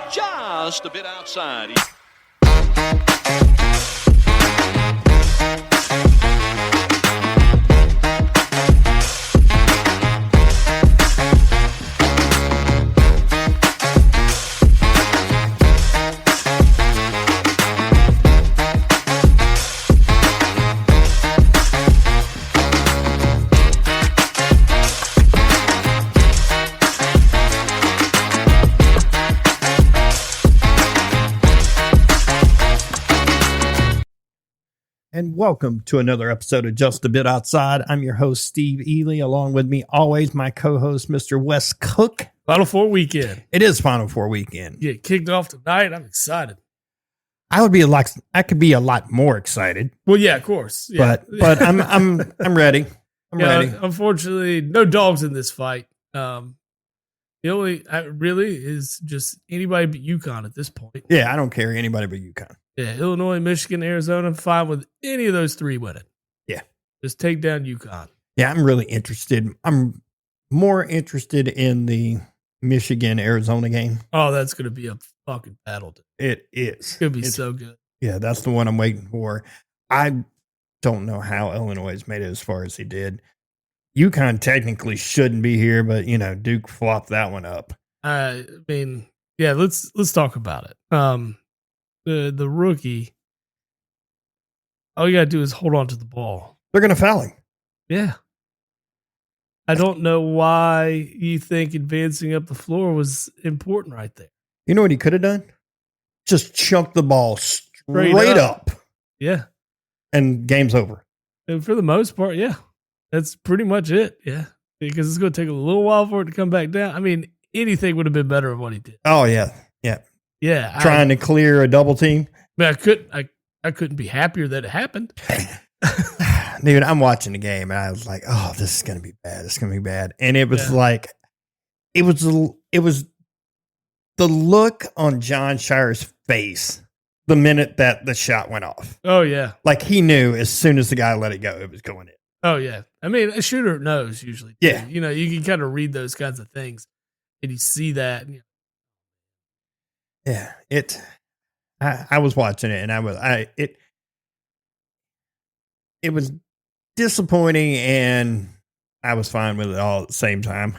Just a bit outside. And welcome to another episode of Just a Bit Outside. I'm your host, Steve Ely. Along with me, always, my co-host, Mr. Wes Cook. Final Four weekend. It is Final Four weekend. Get kicked off tonight. I'm excited. I could be a lot more excited. Well, yeah, of course. Yeah. But I'm ready. I'm ready. Unfortunately, no dogs in this fight. The only really is just anybody but UConn at this point. Yeah, I don't care anybody but UConn. Yeah, Illinois, Michigan, Arizona, fine with any of those three winning. Yeah. Just take down UConn. Yeah, I'm really interested. I'm more interested in the Michigan-Arizona game. Oh, that's going to be a fucking battle. It is. It's going to be so good. Yeah, that's the one I'm waiting for. I don't know how Illinois has made it as far as he did. UConn technically shouldn't be here, but, Duke flopped that one up. I mean, yeah, let's talk about it. The rookie, all you got to do is hold on to the ball. They're going to foul him. Yeah. I don't know why you think advancing up the floor was important right there. You know what he could have done? Just chunk the ball straight up. Yeah. And game's over. And for the most part, yeah. That's pretty much it. Yeah. Because it's going to take a little while for it to come back down. I mean, anything would have been better than what he did. Oh, yeah. Yeah. Yeah. Trying to clear a double team. But I couldn't be happier that it happened. Dude, I'm watching the game and I was like, oh, this is going to be bad. It's going to be bad. And it was it was the look on John Shire's face the minute that the shot went off. Oh, yeah. Like he knew as soon as the guy let it go, it was going in. Oh, yeah. I mean, a shooter knows usually. Yeah. You can kind of read those kinds of things and you see that. Yeah. I was watching it and it was disappointing and I was fine with it all at the same time.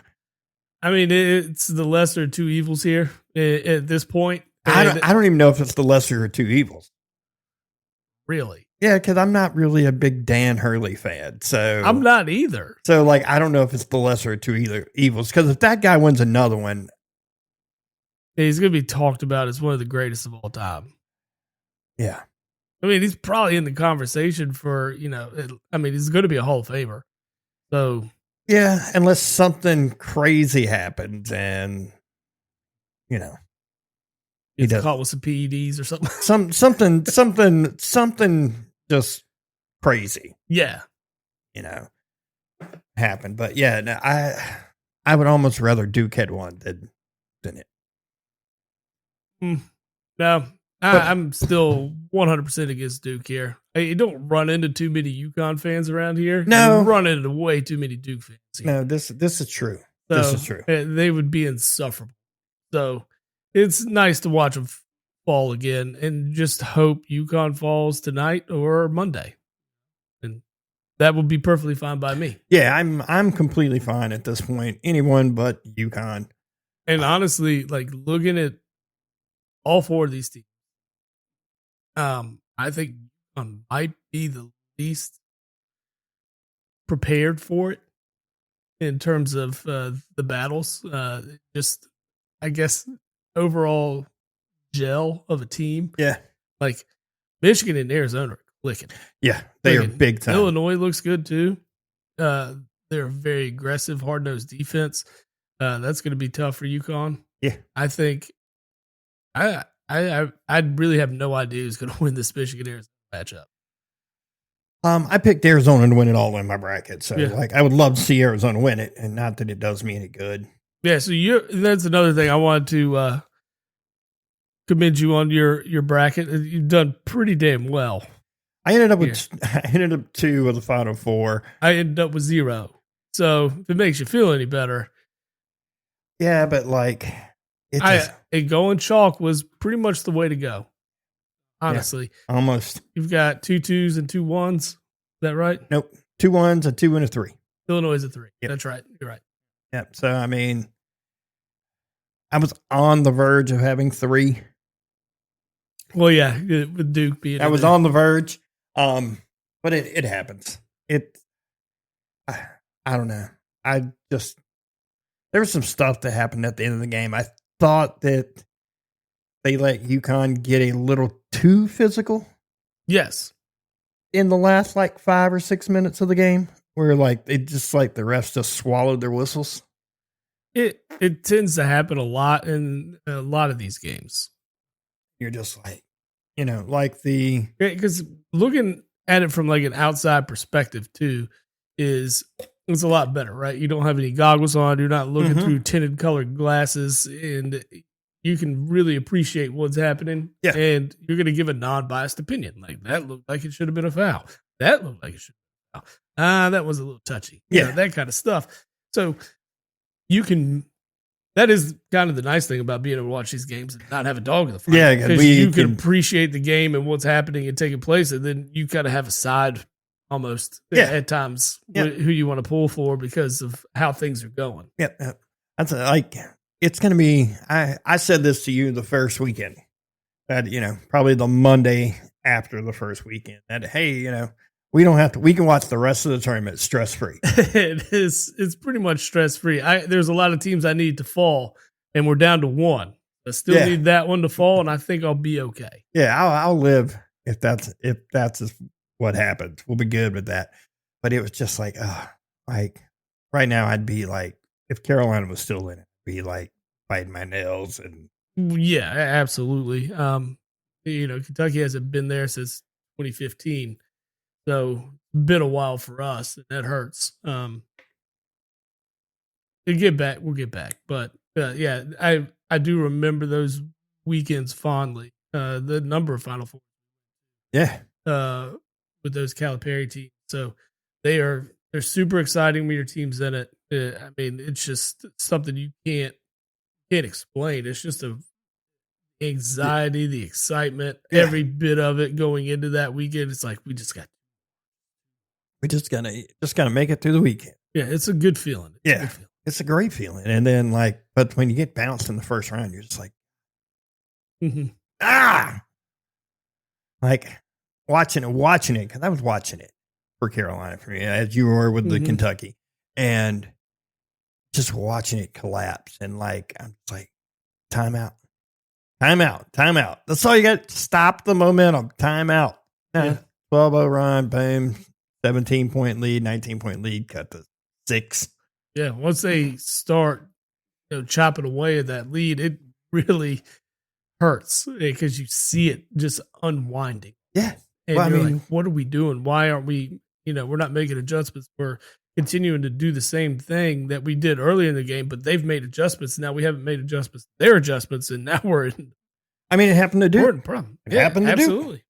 I mean, it's the lesser of two evils here at this point. I don't even know if it's the lesser of two evils. Really? Yeah, because I'm not really a big Dan Hurley fan. So I'm not either. So, I don't know if it's the lesser of two evils. Because if that guy wins another one, he's going to be talked about as one of the greatest of all time. Yeah. I mean, he's probably in the conversation for, he's going to be a Hall of Famer. So. Yeah, unless something crazy happens and, he gets caught with some PEDs or something. something just crazy. Yeah. Happened. But yeah, no, I would almost rather Duke had won than it. No, I'm still 100% against Duke here. Hey, you don't run into too many UConn fans around here. No. You run into way too many Duke fans here. No, this is true. So, this is true. They would be insufferable. So it's nice to watch them fall again and just hope UConn falls tonight or Monday. And that would be perfectly fine by me. Yeah, I'm completely fine at this point. Anyone but UConn. And honestly, looking at all four of these teams, I think UConn might be the least prepared for it in terms of the battles. Just, I guess, overall gel of a team. Yeah. Michigan and Arizona are clicking. Yeah, they are big time. Illinois looks good too. They're a very aggressive, hard-nosed defense. That's going to be tough for UConn. Yeah. I think I really have no idea who's going to win this Michigan-Arizona matchup. I picked Arizona to win it all in my bracket. So Yeah. I would love to see Arizona win it, and not that it does me any good. Yeah, so that's another thing I wanted to commend you on your bracket. You've done pretty damn well. I ended up 2 of the Final Four. I ended up with 0. So if it makes you feel any better. Yeah, but Going chalk was pretty much the way to go. Honestly, almost. You've got 2 2s and 2 1s. Is that right? Nope. 2 1s, a 2 and a 3. Illinois is a 3. Yep. That's right. You're right. Yep. So I mean, I was on the verge of having 3. Well, yeah, with Duke being. I was on the verge, but it happens. I don't know. There was some stuff that happened at the end of the game. I thought that they let UConn get a little too physical. Yes. In the last 5 or 6 minutes of the game, where it just the refs just swallowed their whistles. It tends to happen a lot in a lot of these games. You're just because looking at it from an outside perspective too it's a lot better, right? You don't have any goggles on. You're not looking through tinted colored glasses, and you can really appreciate what's happening. Yeah. And you're going to give a non-biased opinion. That looked like it should have been a foul. That looked like it should have been a foul. That was a little touchy. Yeah. That kind of stuff. So that is kind of the nice thing about being able to watch these games and not have a dog in the fight. Yeah. Because you can appreciate the game and what's happening and taking place, and then you kind of have a side almost at times who you want to pull for because of how things are going. Yeah. That's it's going to be, I said this to you the first weekend, that, probably the Monday after the first weekend, that, hey, we can watch the rest of the tournament stress-free. It's pretty much stress-free. There's a lot of teams I need to fall, and we're down to 1. I still need that one to fall, and I think I'll be okay. Yeah, I'll live if that's what happens. We'll be good with that. But it was just right now I'd be if Carolina was still in it, be biting my nails. And yeah, absolutely. Kentucky hasn't been there since 2015, so it's been a while for us, and that hurts. We'll get back. But I do remember those weekends fondly. The number of Final Four. Yeah. With those Calipari teams. So they're super exciting when your team's in it. I mean, it's just something you can't explain. It's just the anxiety, the excitement, every bit of it going into that weekend. It's we just gotta make it through the weekend. Yeah, it's a good feeling. It's a great feeling. And then but when you get bounced in the first round, you're just watching it, because I was watching it for Carolina for me, as you were with the Kentucky, and just watching it collapse. And I'm just timeout. That's all you got. Stop the momentum. Timeout. 12-0 run, boom, 17-point lead, 19-point lead, cut to 6. Yeah, once they start chopping away at that lead, it really hurts because you see it just unwinding. Yeah. And what are we doing? Why aren't we, we're not making adjustments. We're continuing to do the same thing that we did early in the game, but they've made adjustments. Now we haven't made adjustments. Their adjustments, and now we're in. It happened to Duke. Problem. It happened to absolutely.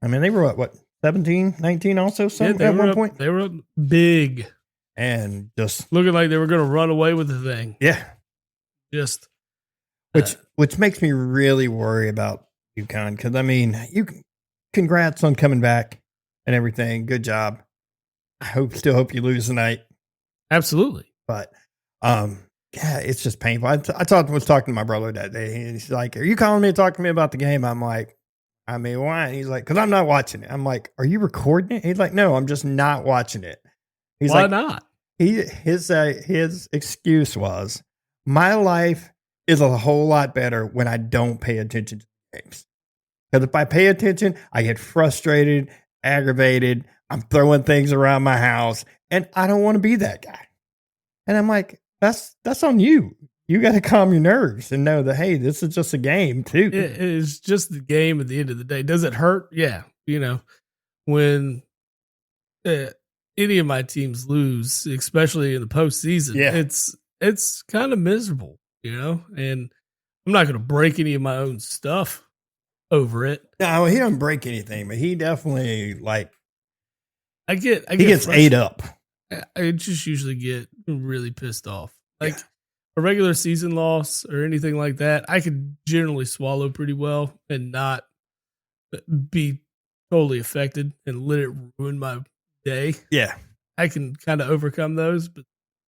Duke. They were what 17, 19 also at one point? They were up big. And just looking like they were going to run away with the thing. Yeah. Just. Which makes me really worry about UConn, because, congrats on coming back and everything. Good job. I still hope you lose tonight. Absolutely. But, it's just painful. I was talking to my brother that day, and he's like, "Are you calling me to talk to me about the game?" I'm like, why? And he's like, "Because I'm not watching it." I'm like, "Are you recording it?" He's like, "No, I'm just not watching it." He's why not? His excuse was, "My life is a whole lot better when I don't pay attention to games. Because if I pay attention, I get frustrated, aggravated. I'm throwing things around my house, and I don't want to be that guy." And I'm like, that's on you. You got to calm your nerves and know that, hey, this is just a game too. It's just the game at the end of the day. Does it hurt? Yeah. When any of my teams lose, especially in the postseason, it's kind of miserable, and I'm not going to break any of my own stuff over it. No, he doesn't break anything, but he definitely he gets ate up. I just usually get really pissed off. a regular season loss or anything like that, I could generally swallow pretty well and not be totally affected and let it ruin my day. Yeah. I can kind of overcome those, but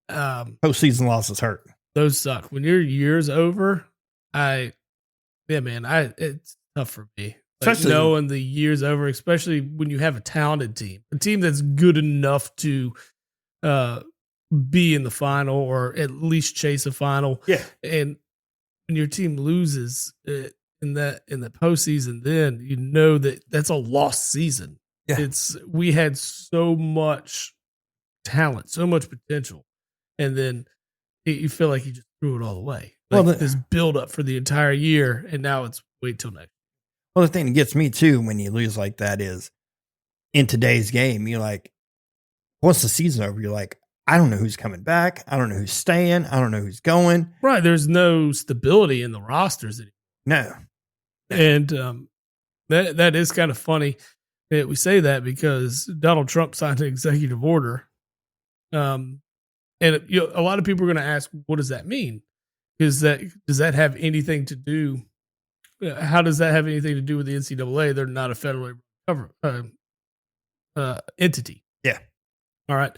postseason losses hurt. Those suck. When your year's over, it's tough for me. Like Especially knowing the year's over, especially when you have a talented team, a team that's good enough to be in the final or at least chase a final. Yeah. And when your team loses in the postseason, then you know that's a lost season. Yeah. We had so much talent, so much potential, and then you feel like you just threw it all away. Like this build up for the entire year, and now it's wait till next. Well, the thing that gets me too when you lose like that is in today's game, you're like, once the season's over, you're like, I don't know who's coming back. I don't know who's staying. I don't know who's going. Right. There's no stability in the rosters anymore. No. And that is kind of funny that we say that because Donald Trump signed an executive order. And a lot of people are going to ask, what does that mean? Does that have anything to do? How does that have anything to do with the NCAA? They're not a federally entity. Yeah. All right.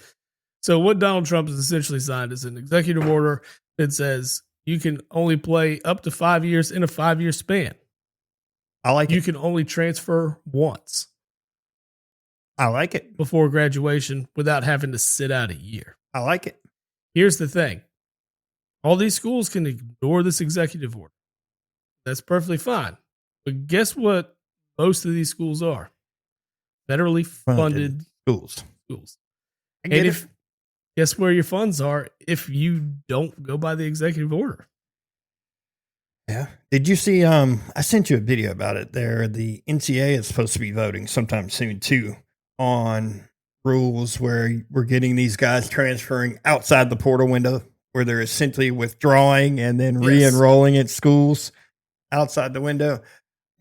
So what Donald Trump has essentially signed is an executive order that says you can only play up to 5 years in a 5-year span. I like it. You can only transfer once. I like it. Before graduation without having to sit out a year. I like it. Here's the thing. All these schools can ignore this executive order. That's perfectly fine. But guess what most of these schools are? Federally funded schools. And guess where your funds are if you don't go by the executive order? Yeah. Did you see, I sent you a video about it there. The NCAA is supposed to be voting sometime soon too on rules where we're getting these guys transferring outside the portal window where they're essentially withdrawing and then re-enrolling at schools outside the window.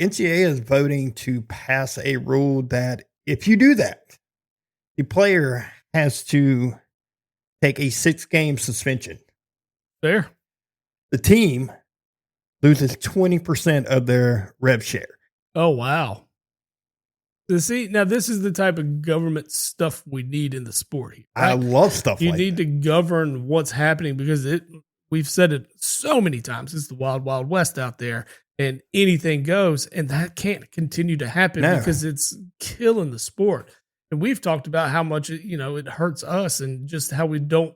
NCAA is voting to pass a rule that if you do that, the player has to take a 6-game suspension. Fair. The team loses 20% of their rev share. Oh, wow. See, now this is the type of government stuff we need in the sport. Right? I love stuff you like need that. to govern what's happening because we've said it so many times. It's the wild, wild west out there and anything goes. And that can't continue to happen because it's killing the sport. And we've talked about how much, it hurts us and just how we don't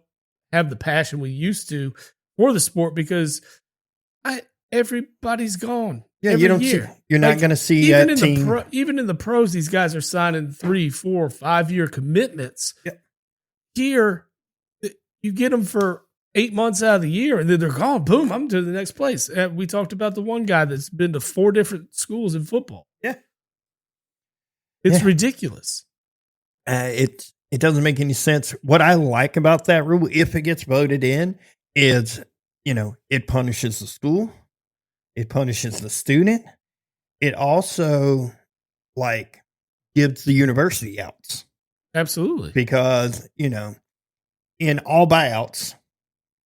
have the passion we used to for the sport because everybody's gone. Yeah, you don't see, you're not going to see that team. Even in the pros, these guys are signing 3, 4, 5-year commitments. Yep. Here, you get them for 8 months out of the year, and then they're gone. Boom, I'm to the next place. We talked about the one guy that's been to 4 different schools in football. Yeah. It's ridiculous. It doesn't make any sense. What I like about that rule, if it gets voted in, is, it punishes the school. It punishes the student. It also gives the university outs. Absolutely. Because, in all buyouts,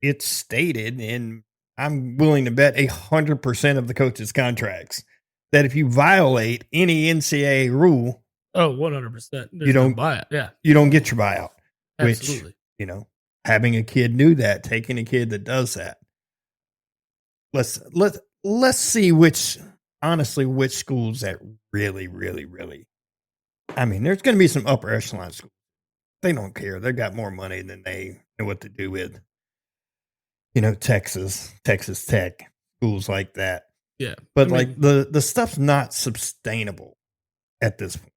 it's stated, and I'm willing to bet 100% of the coaches' contracts that if you violate any NCAA rule, 100%. You don't buy it. Yeah. You don't get your buyout. Absolutely. Which, having a kid do that, taking a kid that does that. Let's see which schools that really, really, really. I mean, there's going to be some upper echelon schools. They don't care. They got more money than they know what to do with. Texas Tech, schools like that. Yeah. But the stuff's not sustainable at this point.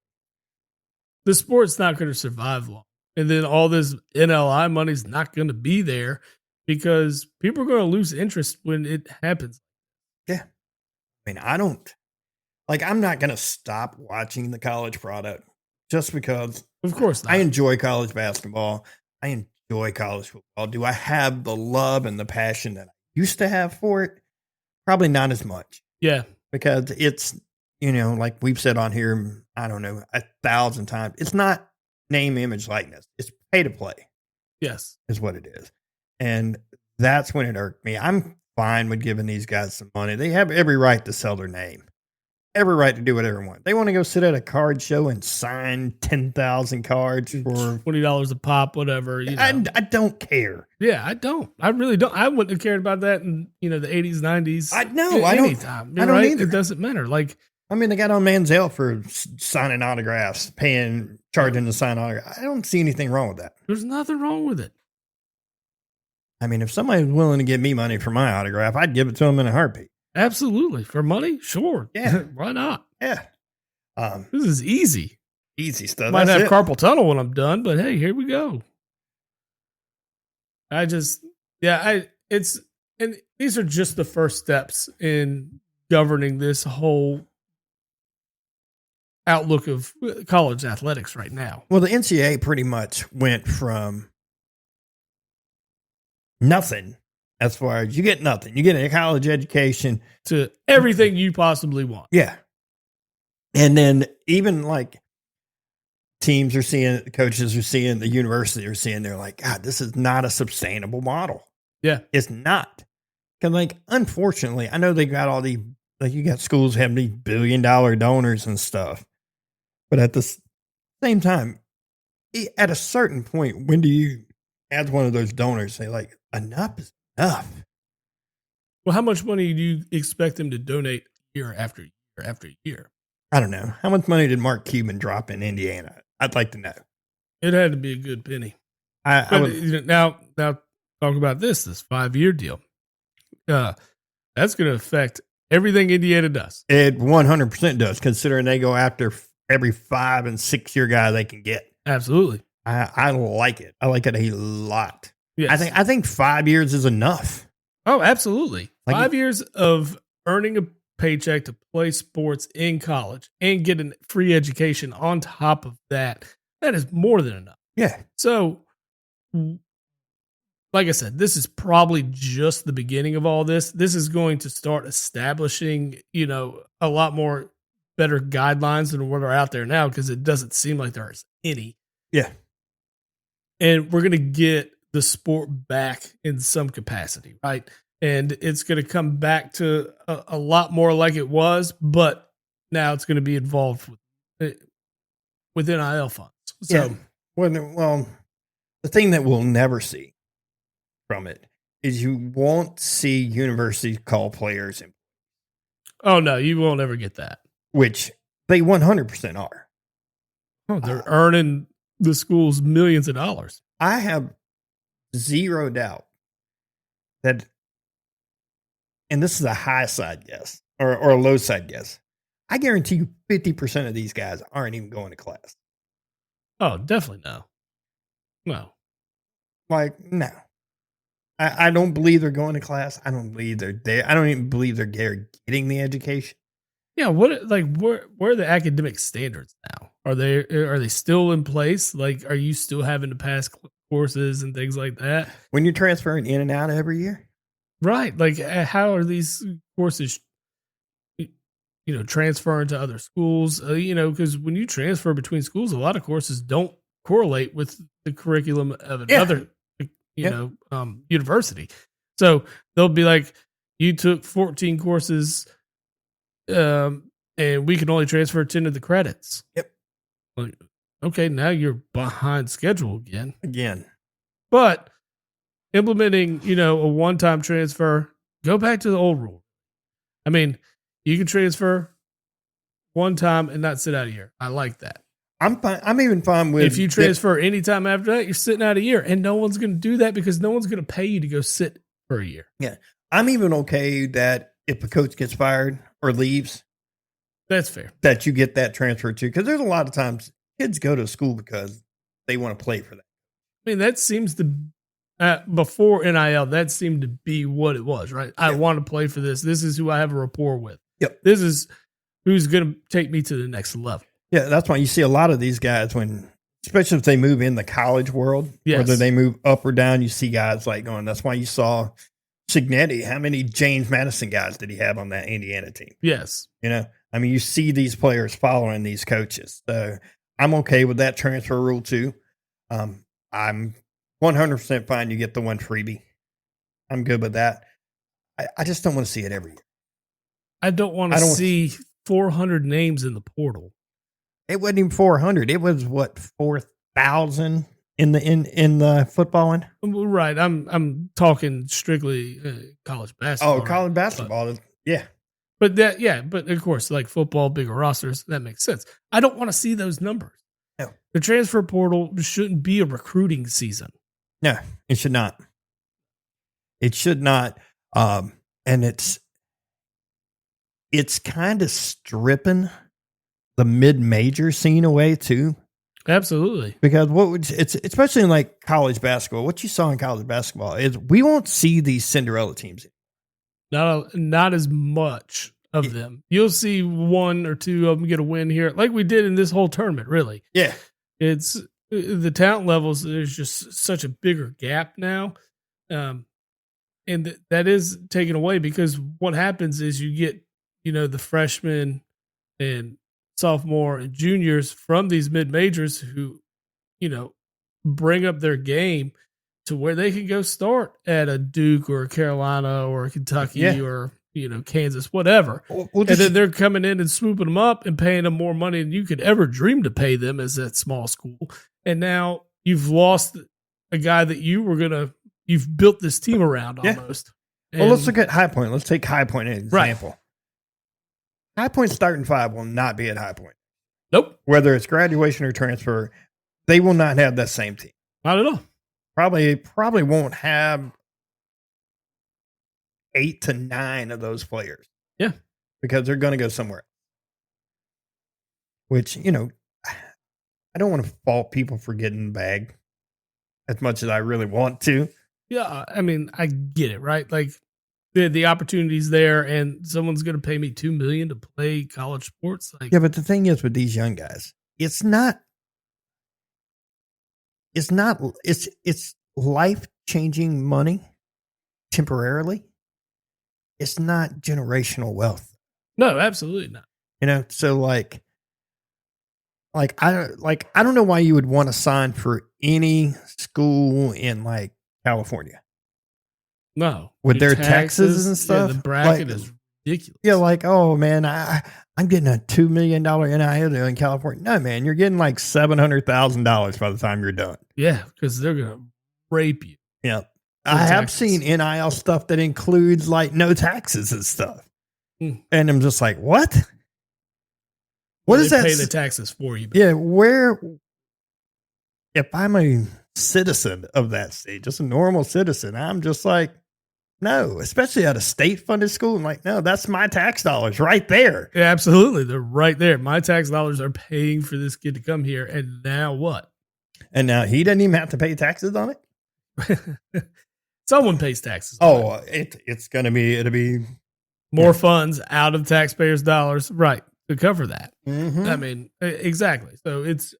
The sport's not going to survive long. And then all this NLI money's not going to be there because people are going to lose interest when it happens. Yeah. I mean, I'm not going to stop watching the college product just because. Of course not. I enjoy college basketball. I enjoy college football. Do I have the love and the passion that I used to have for it? Probably not as much. Yeah. Because it's, like we've said on here, I don't know, 1,000 times. It's not name, image, likeness. It's pay to play. Yes. Is what it is. And That's when it irked me. I'm fine with giving these guys some money. They have every right to sell their name, every right to do whatever they want. They want to go sit at a card show and sign 10,000 cards for $20 a pop, whatever. You know. I don't care. Yeah, I don't. I really don't. I wouldn't have cared about that in the 80s, 90s. I don't either. It doesn't matter. Like, I mean, they got on Manziel for signing autographs, charging to sign autographs. I don't see anything wrong with that. There's nothing wrong with it. I mean, if somebody's willing to give me money for my autograph, I'd give it to them in a heartbeat. Absolutely. For money? Sure. Yeah. Why not? Yeah. This is easy. Easy stuff. Might have carpal tunnel when I'm done, but hey, here we go. And these are just the first steps in governing this whole outlook of college athletics right now. Well, the NCAA pretty much went from nothing, as far as you get nothing. You get a college education to everything you possibly want. Yeah. And then even like teams are seeing, coaches are seeing, the university are seeing, they're like, God, this is not a sustainable model. Yeah. It's not. Because like, unfortunately, I know they got all the, like you got schools having these $1 billion donors and stuff. But at the same time, at a certain point, when do you, as one of those donors, say like, enough is enough? Well, how much money do you expect them to donate year after year after year? I don't know. How much money did Mark Cuban drop in Indiana? I'd like to know. It had to be a good penny. Now talk about this 5-year deal. That's going to affect everything Indiana does. It 100% does, considering they go after every 5 and 6 year guy they can get. Absolutely. I like it. I like it a lot. Yes. I think 5 years is enough. Oh, absolutely. Like 5 years of earning a paycheck to play sports in college and get a free education on top of that. That is more than enough. Yeah. So, like I said, this is probably just the beginning of all this. This is going to start establishing, a lot more better guidelines than what are out there now, because it doesn't seem like there's any. Yeah. And we're going to get the sport back in some capacity, right? And it's going to come back to a lot more like it was, but now it's going to be involved with NIL funds. So, yeah. Well, the thing that we'll never see from it is you won't see universities call players in. Oh, no, you won't ever get that. Which they 100% are. Oh, they're earning the schools millions of dollars. I have zero doubt that, and this is a high side guess or a low side guess, I guarantee you 50% of these guys aren't even going to class. Oh, definitely no. No. Like, no. I don't believe they're going to class. I don't believe they're there. I don't even believe they're getting the education. Yeah, where are the academic standards now? Are they still in place? Like, are you still having to pass courses and things like that when you're transferring in and out every year? Right. Like, how are these courses, transferring to other schools? Because when you transfer between schools, a lot of courses don't correlate with the curriculum of another, university. So they'll be like, you took 14 courses, and we can only transfer 10 of the credits. Yep. Like, okay, now you're behind schedule again. But implementing, a one-time transfer, go back to the old rule. I mean, you can transfer one time and not sit out a year. I like that. I'm fine. I'm even fine with if you transfer anytime after that, you're sitting out a year, and no one's going to do that because no one's going to pay you to go sit for a year. Yeah. I'm even okay that if a coach gets fired or leaves, that's fair. That you get that transfer too. Because there's a lot of times kids go to school because they want to play for that. I mean, that seems to, before NIL, that seemed to be what it was, right? I want to play for this. This is who I have a rapport with. Yep. This is who's going to take me to the next level. Yeah, that's why you see a lot of these guys especially if they move in the college world, whether they move up or down, you see guys like going. That's why you saw Signetti. How many James Madison guys did he have on that Indiana team? Yes. I mean, you see these players following these coaches. So I'm okay with that transfer rule too. I'm 100% fine. You get the one freebie. I'm good with that. I just don't want to see it every year. I don't want to see 400 names in the portal. It wasn't even 400. It was what, 4,000 in the footballing. Right. I'm talking strictly college basketball. Oh, college basketball. Yeah. But but of course, like football, bigger rosters, that makes sense. I don't want to see those numbers. No. The transfer portal shouldn't be a recruiting season. No, it should not. It should not. And it's kind of stripping the mid-major scene away too. Absolutely. Because it's especially in like college basketball. What you saw in college basketball is we won't see these Cinderella teams. Not as much of them. You'll see one or two of them get a win here, like we did in this whole tournament. Really, yeah. It's the talent levels. There's just such a bigger gap now, and that is taken away because what happens is you get the freshmen and sophomore and juniors from these mid majors who bring up their game to where they can go start at a Duke or a Carolina or a Kentucky or, Kansas, whatever. And then they're coming in and swooping them up and paying them more money than you could ever dream to pay them as that small school. And now you've lost a guy that you've built this team around almost. Well, let's look at High Point. Let's take High Point as an example. High Point starting five will not be at High Point. Nope. Whether it's graduation or transfer, they will not have that same team. Not at all. Probably won't have 8 to 9 of those players. Yeah. Because they're going to go somewhere. Which, I don't want to fault people for getting the bag as much as I really want to. Yeah. I mean, I get it, right? Like the opportunity's there and someone's going to pay me $2 million to play college sports. Like, yeah. But the thing is with these young guys, it's life-changing money temporarily. It's not generational wealth. No, absolutely not. So I don't know why you would want to sign for any school in like California. No. With their taxes and stuff. Yeah, the bracket is ridiculous. Yeah, like, oh man, I'm getting a $2 million NIL deal in California. No, man, you're getting like $700,000 by the time you're done. Yeah, because they're going to rape you. Yeah. I have seen NIL stuff that includes like no taxes and stuff. And I'm just like, what? What is that? Pay the taxes for you. Yeah, if I'm a citizen of that state, just a normal citizen, I'm just like, no, especially at a state-funded school. I'm like, no, that's my tax dollars right there. Yeah, absolutely. They're right there. My tax dollars are paying for this kid to come here. And now what? And now he doesn't even have to pay taxes on it? Someone pays taxes. Oh, it'll be more funds out of taxpayers' dollars, right, to cover that. Mm-hmm. I mean, exactly. So it's,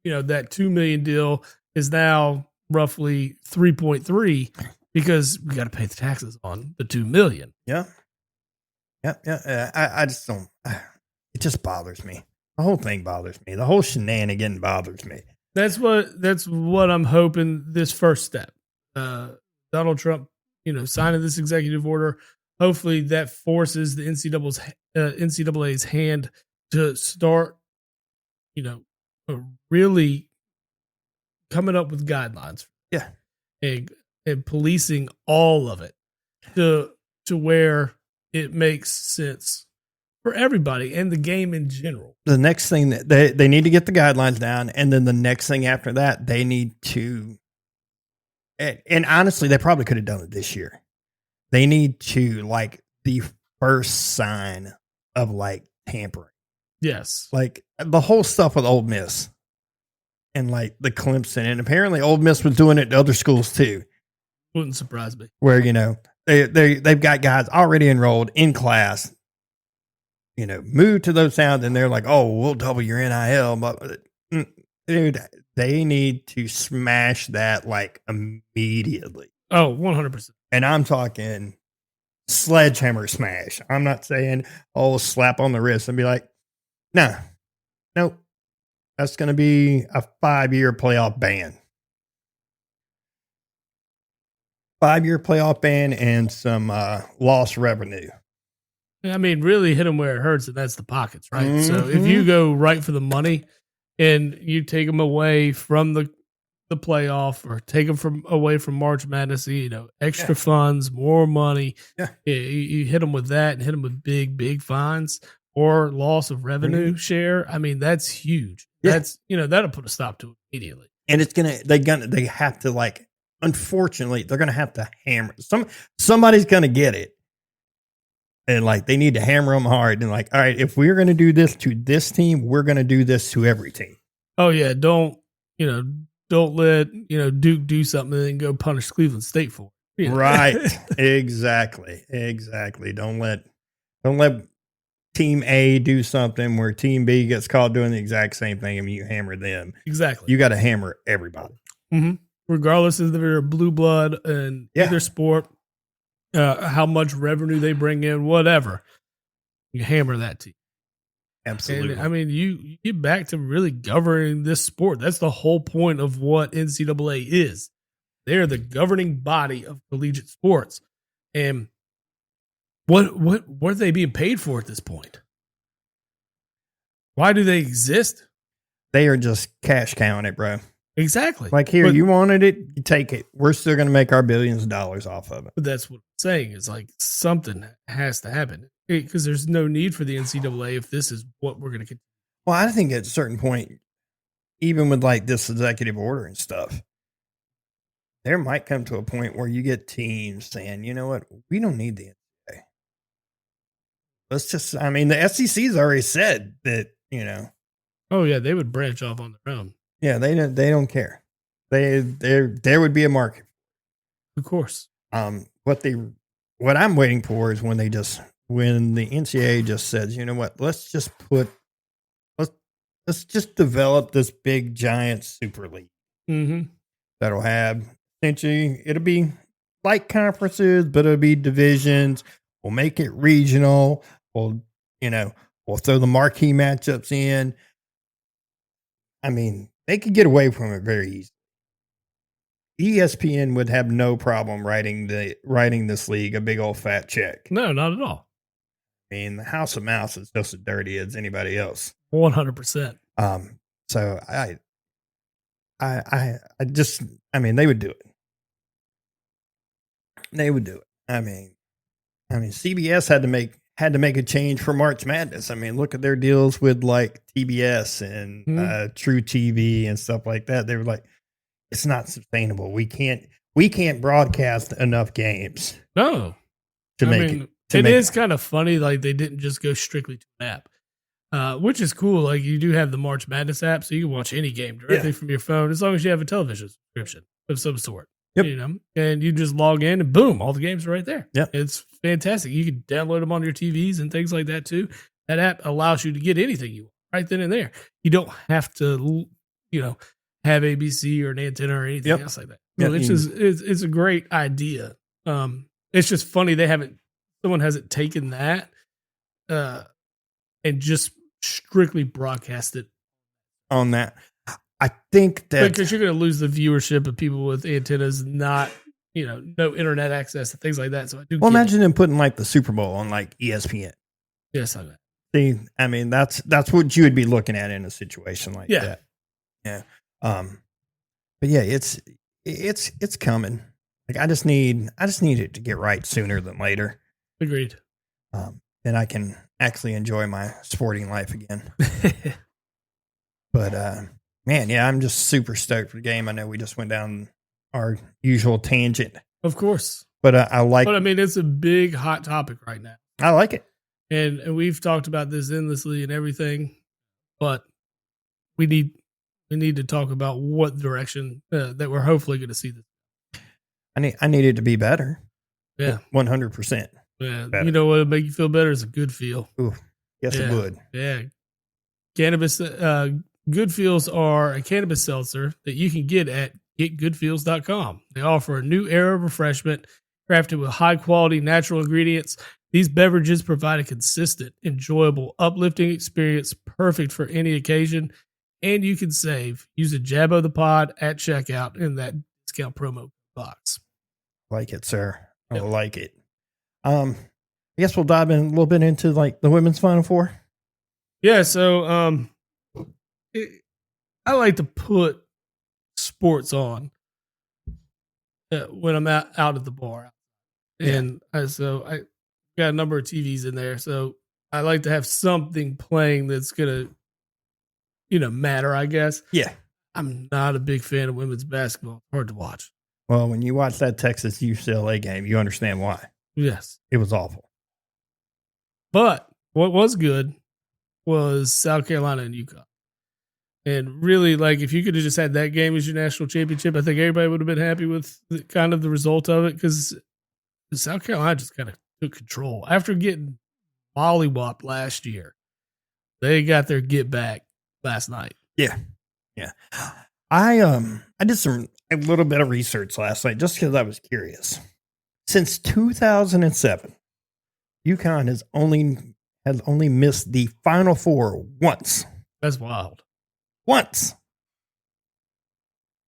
that $2 million deal is now roughly 3.3 because we got to pay the taxes on the $2 million. Yeah. I just don't. It just bothers me. The whole thing bothers me. The whole shenanigan bothers me. That's what I'm hoping. This first step, Donald Trump, signing this executive order. Hopefully that forces the NCAA's hand to start, really coming up with guidelines. Yeah. And policing all of it to where it makes sense for everybody and the game in general. The next thing that they need to get the guidelines down. And then the next thing after that, they need to, and honestly, they probably could have done it this year. They need to like the first sign of like tampering. Yes. Like the whole stuff with Ole Miss and like the Clemson, and apparently Ole Miss was doing it to other schools too. Wouldn't surprise me. Where, they've got guys already enrolled in class, move to those towns and they're like, oh, we'll double your NIL. But dude, they need to smash that like immediately. Oh, 100%. And I'm talking sledgehammer smash. I'm not saying, oh, slap on the wrist and be like, nope. That's going to be a 5-year playoff ban. 5-year playoff ban and some lost revenue. I mean, really hit them where it hurts, and that's the pockets, right? So if you go right for the money and you take them away from the playoff or take them away from March Madness, extra funds, more money. Yeah. You hit them with that and hit them with big fines or loss of revenue share. I mean, that's huge. Yeah. That's, that'll put a stop to it immediately. And it's they have to unfortunately, they're going to have to hammer somebody's going to get it. And they need to hammer them hard and all right, if we're going to do this to this team, we're going to do this to every team. Oh yeah. Don't let, Duke do something and then go punish Cleveland State for it. Right. Exactly. Don't let team A do something where team B gets caught doing the exact same thing and you hammer them. Exactly. You got to hammer everybody. Mm-hmm. Regardless of their blue blood and either sport, how much revenue they bring in, whatever, you hammer that team. Absolutely. And, I mean, you get back to really governing this sport. That's the whole point of what NCAA is. They're the governing body of collegiate sports. And what are they being paid for at this point? Why do they exist? They are just cash counting it, bro. Exactly. You wanted it, you take it. We're still going to make our billions of dollars off of it. But that's what I'm saying. It's something has to happen because there's no need for the NCAA if this is what we're going to continue. Well, I think at a certain point, even with this executive order and stuff, there might come to a point where you get teams saying, you know what, we don't need the NCAA. Let's just, the SEC's already said that, Oh yeah, they would branch off on their own. Yeah, they don't care. There would be a market. Of course. What I'm waiting for is when the NCAA just says, you know what, let's just develop this big giant super league. Mm-hmm. That'll have essentially, it'll be like conferences, but it'll be divisions. We'll make it regional. We'll throw the marquee matchups in. They could get away from it very easily. ESPN would have no problem writing this league a big old fat check. No, not at all. The House of Mouse is just as dirty as anybody else. 100%. So I just, they would do it. They would do it. CBS had to make a change for March Madness. Look at their deals with TBS and True TV and stuff like that. They were like, it's not sustainable. We can't broadcast enough games. No, to make it. It is kind of funny. They didn't just go strictly to an app, which is cool. You do have the March Madness app, so you can watch any game directly from your phone as long as you have a television subscription of some sort. Yep. And you just log in and boom, all the games are right there. Yep. It's fantastic. You can download them on your TVs and things like that too. That app allows you to get anything you want right then and there. You don't have to, have ABC or an antenna or anything else like that. Yep. It's a great idea. It's just funny someone hasn't taken that and just strictly broadcast it on that. I think that because you're going to lose the viewership of people with antennas, not, no internet access and things like that. So I do. Well, imagine them putting the Super Bowl on ESPN. Yes, I know. See, that's what you would be looking at in a situation like that. Yeah. But yeah, it's coming. I just need it to get right sooner than later. Agreed. Then I can actually enjoy my sporting life again. But man, yeah, I'm just super stoked for the game. I know we just went down our usual tangent. Of course. But I like But it's a big hot topic right now. I like it. And we've talked about this endlessly and everything, but we need to talk about what direction that we're hopefully going to see this. I need it to be better. Yeah. 100%. Yeah. Better. You know what would make you feel better is a good feel. Ooh, yes, it would. Yeah. Cannabis, Good Feels are a cannabis seltzer that you can get at getgoodfeels.com. They offer a new era of refreshment crafted with high quality natural ingredients. These beverages provide a consistent, enjoyable, uplifting experience perfect for any occasion. And you can save. Use a Jabbo the Pod at checkout in that discount promo box. Like it, sir. I Yep. like it. I guess we'll dive in a little bit into like the women's Final Four. Yeah, so I like to put sports on when I'm out at the bar, and so I got a number of TVs in there. So I like to have something playing that's gonna, matter. I guess. Yeah. I'm not a big fan of women's basketball. Hard to watch. Well, when you watch that Texas UCLA game, you understand why. Yes, It was awful. but what was good was South Carolina and UConn. And really, like, if you could have just had that game as your national championship, I think everybody would have been happy with kind of the result of it, because South Carolina just kind of took control. After getting mollywopped last year, they got their get back last night. Yeah. Yeah. I did a little bit of research last night just because I was curious. Since 2007, UConn has only missed the Final Four once. That's wild. Once.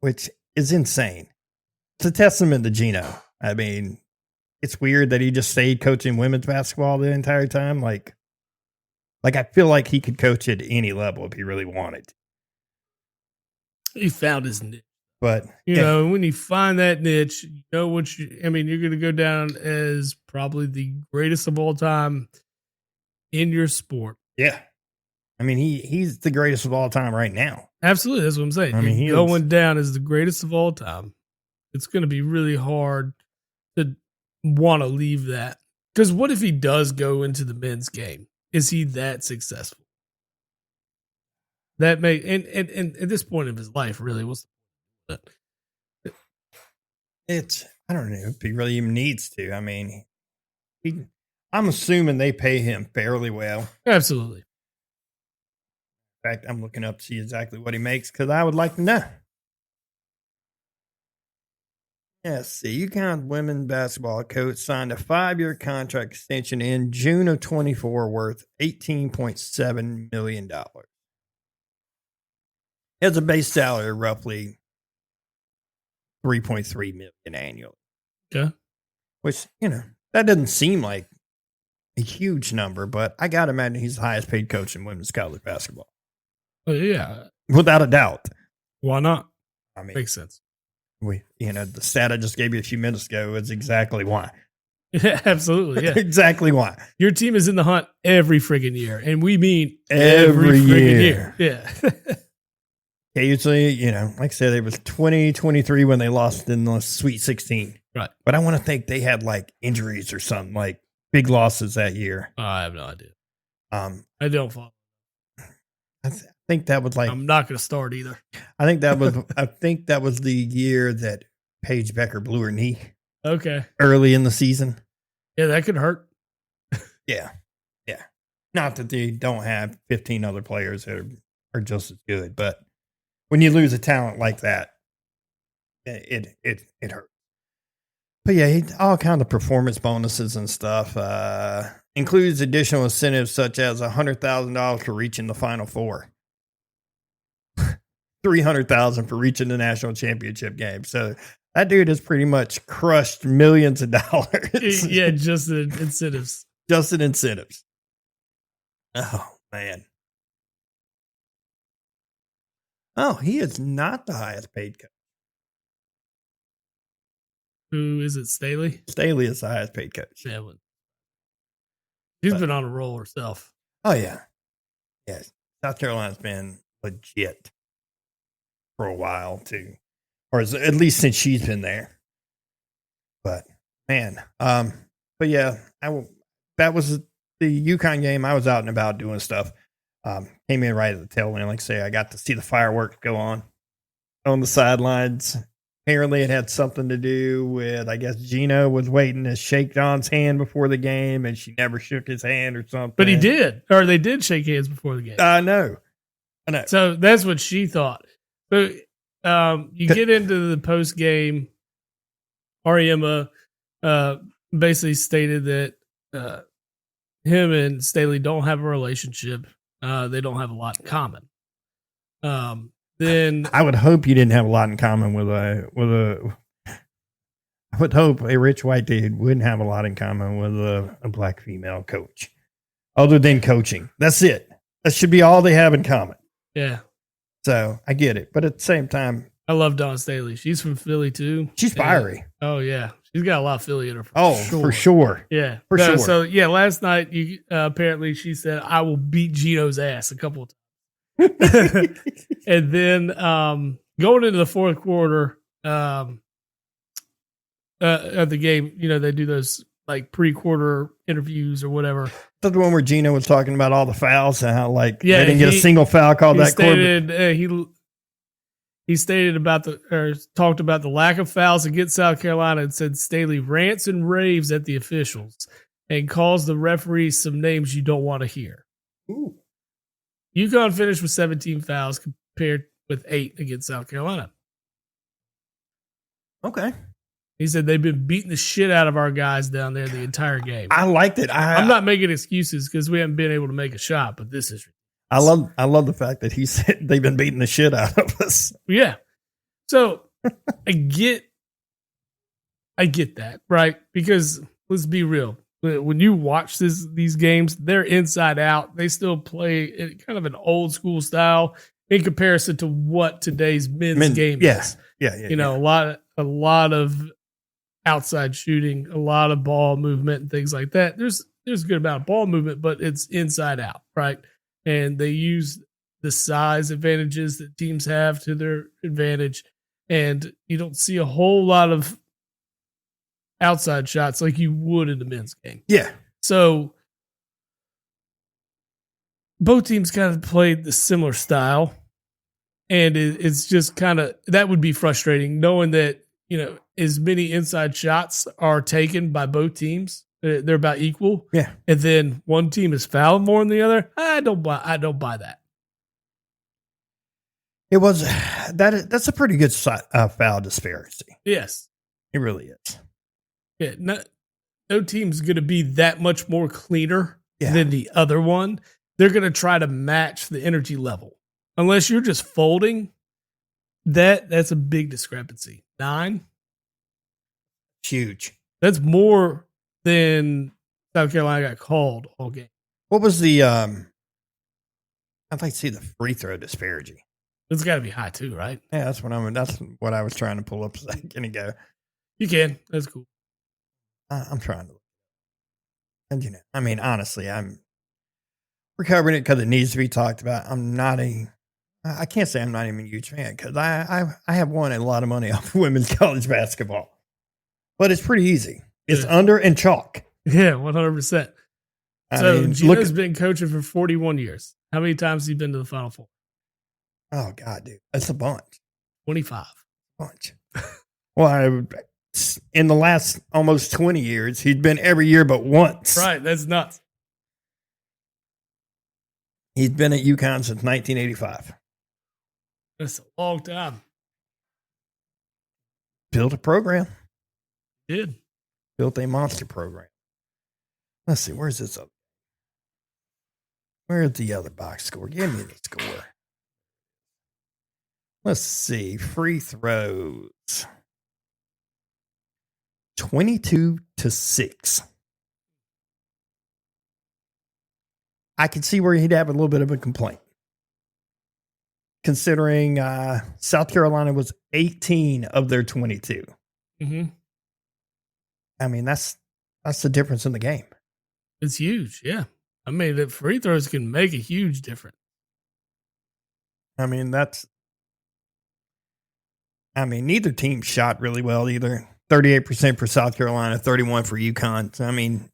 Which is insane. It's a testament to Gino. I mean, it's weird that he just stayed coaching women's basketball the entire time. Like I feel like he could coach at any level if he really wanted to. He found his niche. But you know, when you find that niche, you know what you're going to go down as probably the greatest of all time in your sport. Yeah. I mean, he's the greatest of all time right now. Absolutely. That's what I'm saying. I mean, he's going down as the greatest of all time. It's going to be really hard to want to leave that. Because what if he does go into the men's game? Is he that successful? That may and at this point of his life, really, what's the It's, I don't know if he really even needs to. I mean, I'm assuming they pay him fairly well. Absolutely. In fact, I'm looking up to see exactly what he makes because I would like to know. Yes, see, UConn women's basketball coach signed a 5-year contract extension in June of 24 worth $18.7 million. He has a base salary of roughly $3.3 million annually. Okay. Which, that doesn't seem like a huge number, but I got to imagine he's the highest paid coach in women's college basketball. Oh, yeah. Without a doubt. Why not? I mean, makes sense. The stat I just gave you a few minutes ago is exactly why. Yeah, absolutely. Yeah. Exactly why. Your team is in the hunt every friggin' year. And we mean every friggin' year. Yeah. Usually, like I said, it was 2023 when they lost in the Sweet 16. Right. But I want to think they had like injuries or something, like big losses that year. I have no idea. I don't follow. I think that was like, I'm not going to start either. I think that was the year that Paige Becker blew her knee. Okay. Early in the season. Yeah, that could hurt. Yeah. Yeah. Not that they don't have 15 other players that are just as good, but when you lose a talent like that, it hurts. But yeah, all kinds of performance bonuses and stuff. Includes additional incentives such as $100,000 for reaching the Final Four, $300,000 for reaching the national championship game. So that dude has pretty much crushed millions of dollars. Yeah, just in incentives. Just in incentives. Oh man. Oh, he is not the highest paid coach. Who is it? Staley? Staley is the highest paid coach. Yeah, she's been on a roll herself. Oh, yeah. Yeah. South Carolina's been legit for a while, too. Or at least since she's been there. But, man. But, yeah, that was the UConn game. I was out and about doing stuff. Came in right at the tail end. Like I say, I got to see the fireworks go on the sidelines. Apparently, it had something to do with, I guess, Gino was waiting to shake John's hand before the game, and she never shook his hand or something. But he did, or they did shake hands before the game. I know. So that's what she thought. So you get into the post game. Ariema basically stated that him and Staley don't have a relationship. They don't have a lot in common. Then I would hope you didn't have a lot in common with a. I would hope a rich white dude wouldn't have a lot in common with a black female coach, other than coaching. That's it. That should be all they have in common. Yeah. So I get it, but at the same time, I love Dawn Staley. She's from Philly too. she's fiery. And, oh yeah, she's got a lot of Philly in her. For sure. Yeah, for sure. So yeah, last night apparently she said, "I will beat Gino's ass" a couple of times, and then going into the fourth quarter of the game, they do those like pre-quarter interviews or whatever. That's the one where Gino was talking about all the fouls and how they didn't get a single foul called that quarter. He stated talked about the lack of fouls against South Carolina and said Staley rants and raves at the officials and calls the referees some names you don't want to hear. Ooh. UConn finished with 17 fouls compared with 8 against South Carolina. Okay. He said they've been beating the shit out of our guys down there the entire game. I liked it. I'm not making excuses because we haven't been able to make a shot, but this is I love the fact that he said they've been beating the shit out of us. Yeah. So I get that, right? Because let's be real. When you watch these games, they're inside out. They still play in kind of an old school style in comparison to what today's men's game is. Yeah. A lot of outside shooting, a lot of ball movement and things like that. There's a good amount of ball movement, but it's inside out, right? And they use the size advantages that teams have to their advantage. And you don't see a whole lot of outside shots like you would in the men's game. Yeah. So both teams kind of played the similar style. And it's just kind of, that would be frustrating knowing that, as many inside shots are taken by both teams. They're about equal. Yeah. And then one team is fouling more than the other. I don't buy that. It was that's a pretty good foul disparity. Yes. It really is. Yeah. No team's going to be that much more cleaner than the other one. They're going to try to match the energy level. Unless you're just folding, that's a big discrepancy. 9. Huge. That's more than South Carolina got called all game. What was the I'd like to see the free throw disparity. It's got to be high too, right? Yeah, that's what I was trying to pull up a second ago. You can. That's cool. I'm trying to. And honestly, we're covering it because it needs to be talked about. I can't say I'm not even a huge fan because I have won a lot of money off women's college basketball. But it's pretty easy. It's under and chalk. Yeah, 100%. So Gino's been coaching for 41 years. How many times has he been to the Final Four? Oh, God, dude. That's a bunch. 25. Bunch. Well, in the last almost 20 years, he'd been every year but once. Right, that's nuts. He's been at UConn since 1985. That's a long time. Built a program. Did. Built a monster program. Let's see, where's this up? Where's the other box score? Give me the score. Let's see. Free throws. 22-6. I could see where he'd have a little bit of a complaint. Considering South Carolina was 18 of their 22. Mm-hmm. That's the difference in the game. It's huge, yeah. The free throws can make a huge difference. Neither team shot really well either. 38% for South Carolina, 31% for UConn. So,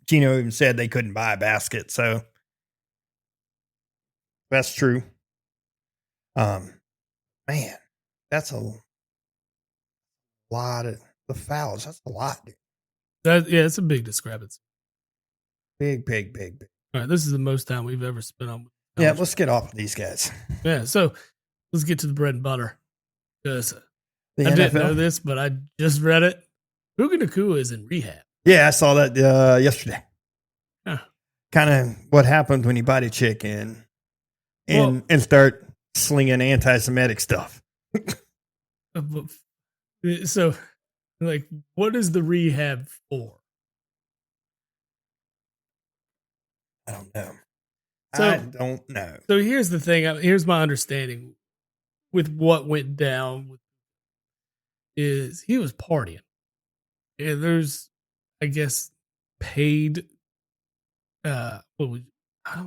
Gino even said they couldn't buy a basket, so that's true. Man, that's a lot of the fouls. That's a lot, dude. It's a big discrepancy. Big. All right, this is the most time we've ever spent on. Yeah, let's get off of these guys. Yeah, so let's get to the bread and butter. Because I NFL? didn't know this, but I just read it. Puka Nacua is in rehab. Yeah, I saw that yesterday. Huh. Kind of what happens when you bite a chick and start slinging anti-Semitic stuff. So Like, what is the rehab for? I don't know. So- I don't know. So here's the thing. Here's my understanding with what went down is he was partying. And there's, I guess, paid, I don't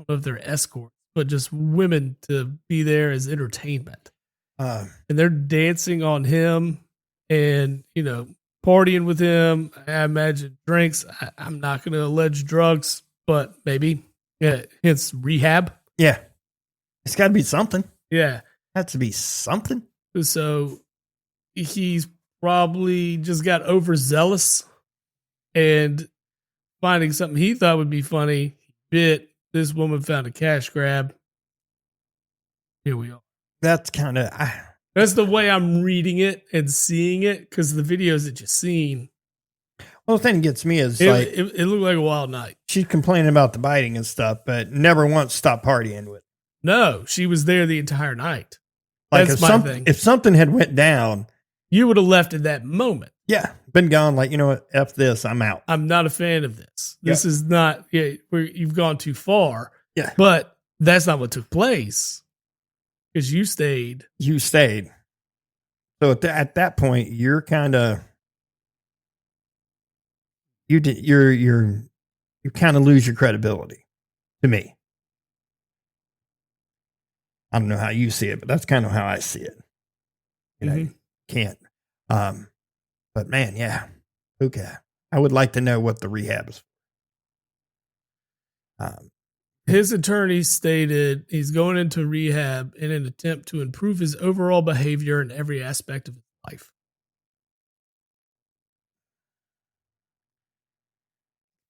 know if they're escorts, but just women to be there as entertainment. And they're dancing on him and, partying with him. I imagine drinks. I'm not going to allege drugs, but maybe. Yeah, it's rehab. Yeah. It's got to be something. Yeah. Has to be something. So he's probably just got overzealous and finding something he thought would be funny. Bit. This woman found a cash grab. Here we are. That's kind of... That's the way I'm reading it and seeing it, because the videos that you've seen. Well, the thing that gets me is it looked like a wild night. She's complaining about the biting and stuff, but never once stopped partying with. No, she was there the entire night. Like That's my thing. If something had went down, you would have left at that moment. Yeah, been gone. Like, you know what? F this. I'm out. I'm not a fan of this. This is not. Yeah, you've gone too far. Yeah, but that's not what took place. Because you stayed. You stayed. So at that point, you're kind of. You kind of lose your credibility to me. I don't know how you see it, but that's kind of how I see it. You can't. But man, yeah. Okay. I would like to know what the rehab is. His attorney stated he's going into rehab in an attempt to improve his overall behavior in every aspect of his life.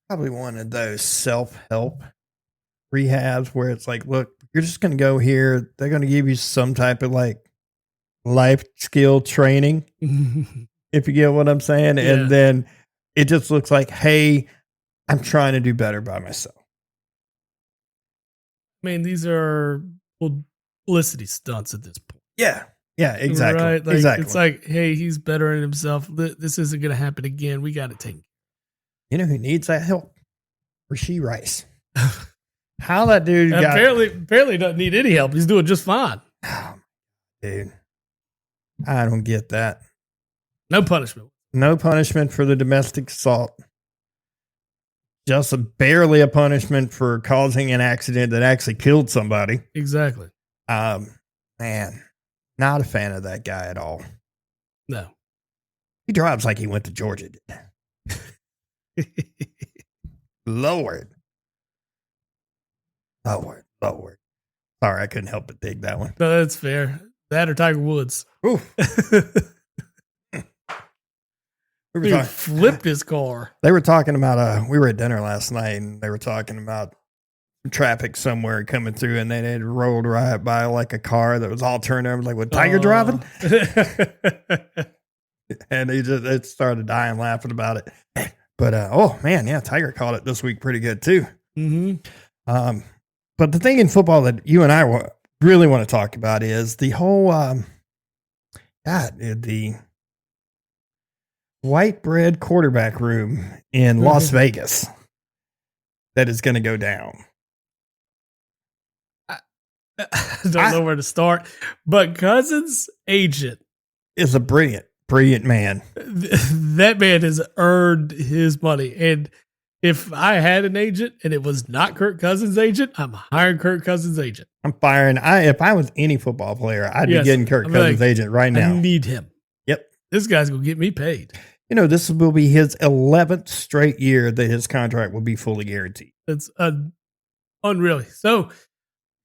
Probably one of those self-help rehabs where it's like, look, you're just going to go here. They're going to give you some type of like life skill training, if you get what I'm saying. Yeah. And then it just looks like, hey, I'm trying to do better by myself. I mean, these are publicity stunts at this point. Yeah. Yeah, exactly. Right? Like, exactly. It's like, hey, he's bettering himself. This isn't going to happen again. We got to take it. You know who needs that help? Rasheed Rice. How that dude got... Apparently doesn't need any help. He's doing just fine. Oh, dude. I don't get that. No punishment. No punishment for the domestic assault. Just barely a punishment for causing an accident that actually killed somebody. Exactly. Man, not a fan of that guy at all. No. He drives like he went to Georgia. Lord. Sorry, I couldn't help but dig that one. No, that's fair. That or Tiger Woods. Ooh. Dude flipped his car. They were talking about, we were at dinner last night and they were talking about traffic somewhere coming through and they had rolled right by like a car that was all turned over. Like, what, Tiger driving? And it started dying laughing about it. But, oh man, yeah, Tiger caught it this week pretty good too. Mm-hmm. But the thing in football that you and I really want to talk about is the whole, the white bread quarterback room in Las Vegas that is going to go down. I don't know where to start, but Cousins' agent is a brilliant man. That man has earned his money. And if I had an agent and it was not Kirk Cousins' agent, I'm hiring Kirk Cousins' agent. I'm firing. If I was any football player, I'd be getting Kirk Cousins' agent right now. I need him. Yep. This guy's going to get me paid. You know, this will be his 11th straight year that his contract will be fully guaranteed. It's unreal. So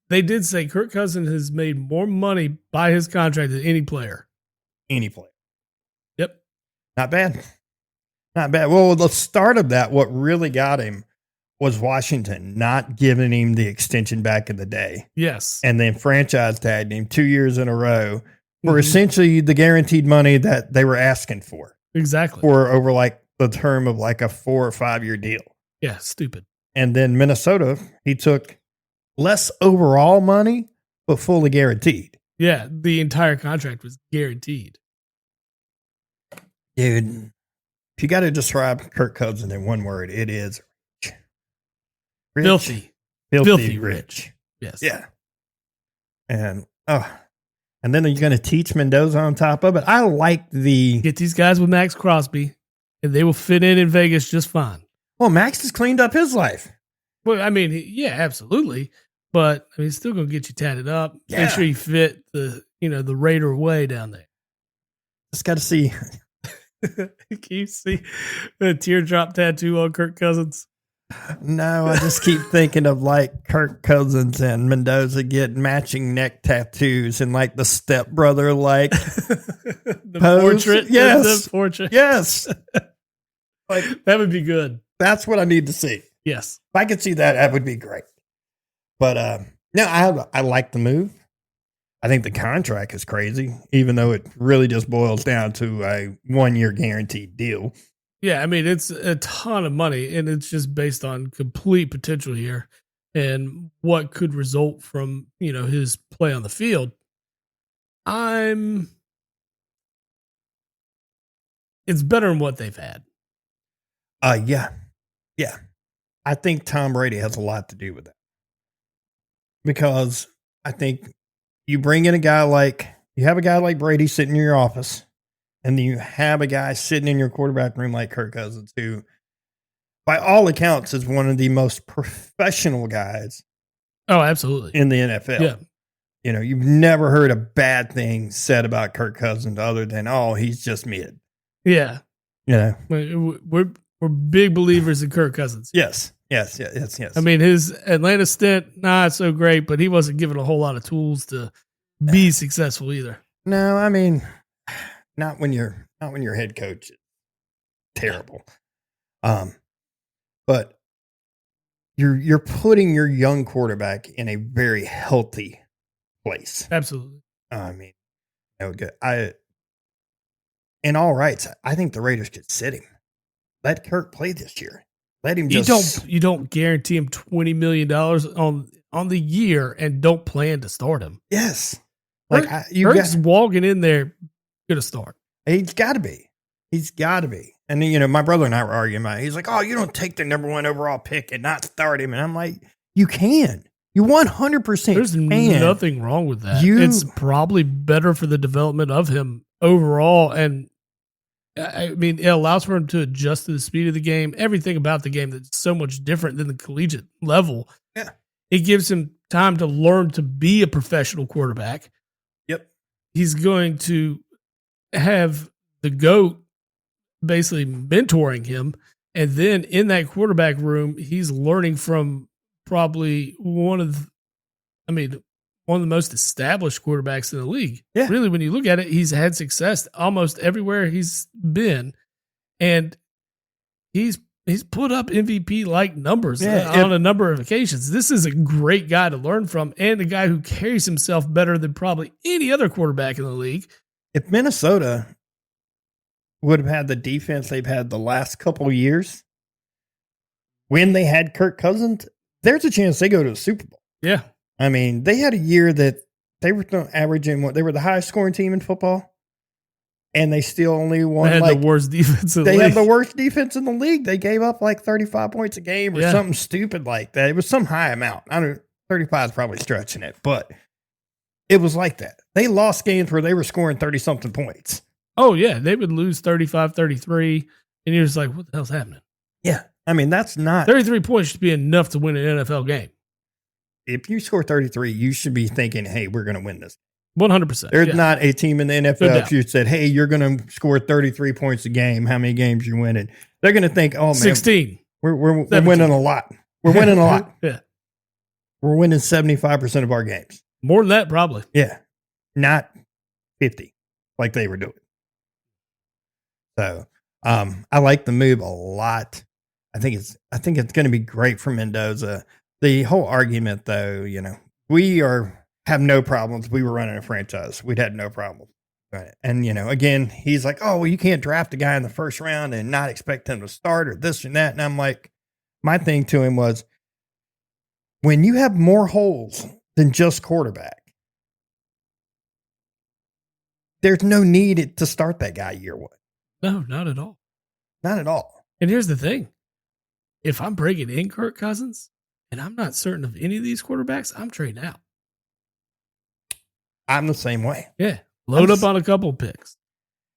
they did say Kirk Cousins has made more money by his contract than any player. Any player. Yep. Not bad. Not bad. Well, the start of that, what really got him was Washington not giving him the extension back in the day. Yes. And then franchise tagged him 2 years in a row for essentially the guaranteed money that they were asking for. Exactly. For over like the term of like a 4 or 5 year deal. Yeah, stupid. And then Minnesota, he took less overall money, but fully guaranteed. Yeah, the entire contract was guaranteed. Dude, If you got to describe Kirk Cousins in one word, it is rich. Filthy rich. Yes. Yeah. And then you're going to teach Mendoza on top of it. I like Get these guys with Max Crosby, and they will fit in Vegas just fine. Well, Max has cleaned up his life. Well, I mean, yeah, absolutely. But I mean, he's still going to get you tatted up. Yeah. Make sure you fit the Raider way down there. Just got to see. Can you see the teardrop tattoo on Kirk Cousins? No, I just keep thinking of like Kirk Cousins and Mendoza get matching neck tattoos and like the stepbrother like the pose. Portrait. Yes. The portrait. Yes. Like That would be good. that's what I need to see. Yes. If I could see that, that would be great. But no, I like the move. I think the contract is crazy, even though it really just boils down to a 1-year guaranteed deal. Yeah, I mean, it's a ton of money, and it's just based on complete potential here and what could result from, his play on the field. It's better than what they've had. Yeah. I think Tom Brady has a lot to do with that. Because I think you bring in you have a guy like Brady sitting in your office, and then you have a guy sitting in your quarterback room like Kirk Cousins, who, by all accounts, is one of the most professional guys. Oh, absolutely. In the NFL. Yeah. You've never heard a bad thing said about Kirk Cousins other than, oh, he's just mid. Yeah. We're big believers in Kirk Cousins. Yes. I mean, his Atlanta stint, not so great, but he wasn't given a whole lot of tools to be successful either. No, I mean, not when your head coach is terrible. But you're putting your young quarterback in a very healthy place. Absolutely. I mean, good. In all rights, I think the Raiders could sit him. Let Kirk play this year. Let him just. You don't guarantee him $20 million on the year and don't plan to start him. Yes. Kirk's walking in there gonna start. He's got to be. And then, my brother and I were arguing about it. He's like, oh, you don't take the number 1 overall pick and not start him. And I'm like, you can. You 100% There's can. nothing wrong with that. It's probably better for the development of him overall. And I mean, it allows for him to adjust to the speed of the game, everything about the game that's so much different than the collegiate level. Yeah. It gives him time to learn to be a professional quarterback. Yep. He's going to have the GOAT basically mentoring him. And then in that quarterback room, he's learning from probably one of the most established quarterbacks in the league. Yeah. Really, when you look at it, he's had success almost everywhere he's been. And he's put up MVP-like numbers on a number of occasions. This is a great guy to learn from, and a guy who carries himself better than probably any other quarterback in the league. If Minnesota would have had the defense they've had the last couple of years, when they had Kirk Cousins, there's a chance they go to the Super Bowl. Yeah. I mean, they had a year that they were averaging they were the highest scoring team in football, and they still only won. They had the worst defense in the league. They had the worst defense in the league. They gave up like 35 points a game or something stupid like that. It was some high amount. 35 is probably stretching it, but it was like that. They lost games where they were scoring 30-something points. Oh, yeah. They would lose 35-33, and you're just like, what the hell's happening? Yeah. I mean, that's not... 33 points should be enough to win an NFL game. If you score 33, you should be thinking, hey, we're going to win this. 100%. There's not a team in the NFL, if you said, hey, you're going to score 33 points a game, how many games you winning? They're going to think, oh, man. 16. We're winning a lot. We're winning a lot. Yeah. We're winning 75% of our games. More than that, probably. Yeah. Not 50 like they were doing. So I like the move a lot. I think it's going to be great for Mendoza. The whole argument, though, we have no problems. We were running a franchise. We'd had no problem. Right. And, again, he's like, oh, well, you can't draft a guy in the first round and not expect him to start or this and that. And I'm like, my thing to him was, when you have more holes than just quarterback, there's no need to start that guy year 1. No, not at all. Not at all. And here's the thing. If I'm bringing in Kirk Cousins and I'm not certain of any of these quarterbacks, I'm trading out. I'm the same way. Yeah. Load up on a couple picks.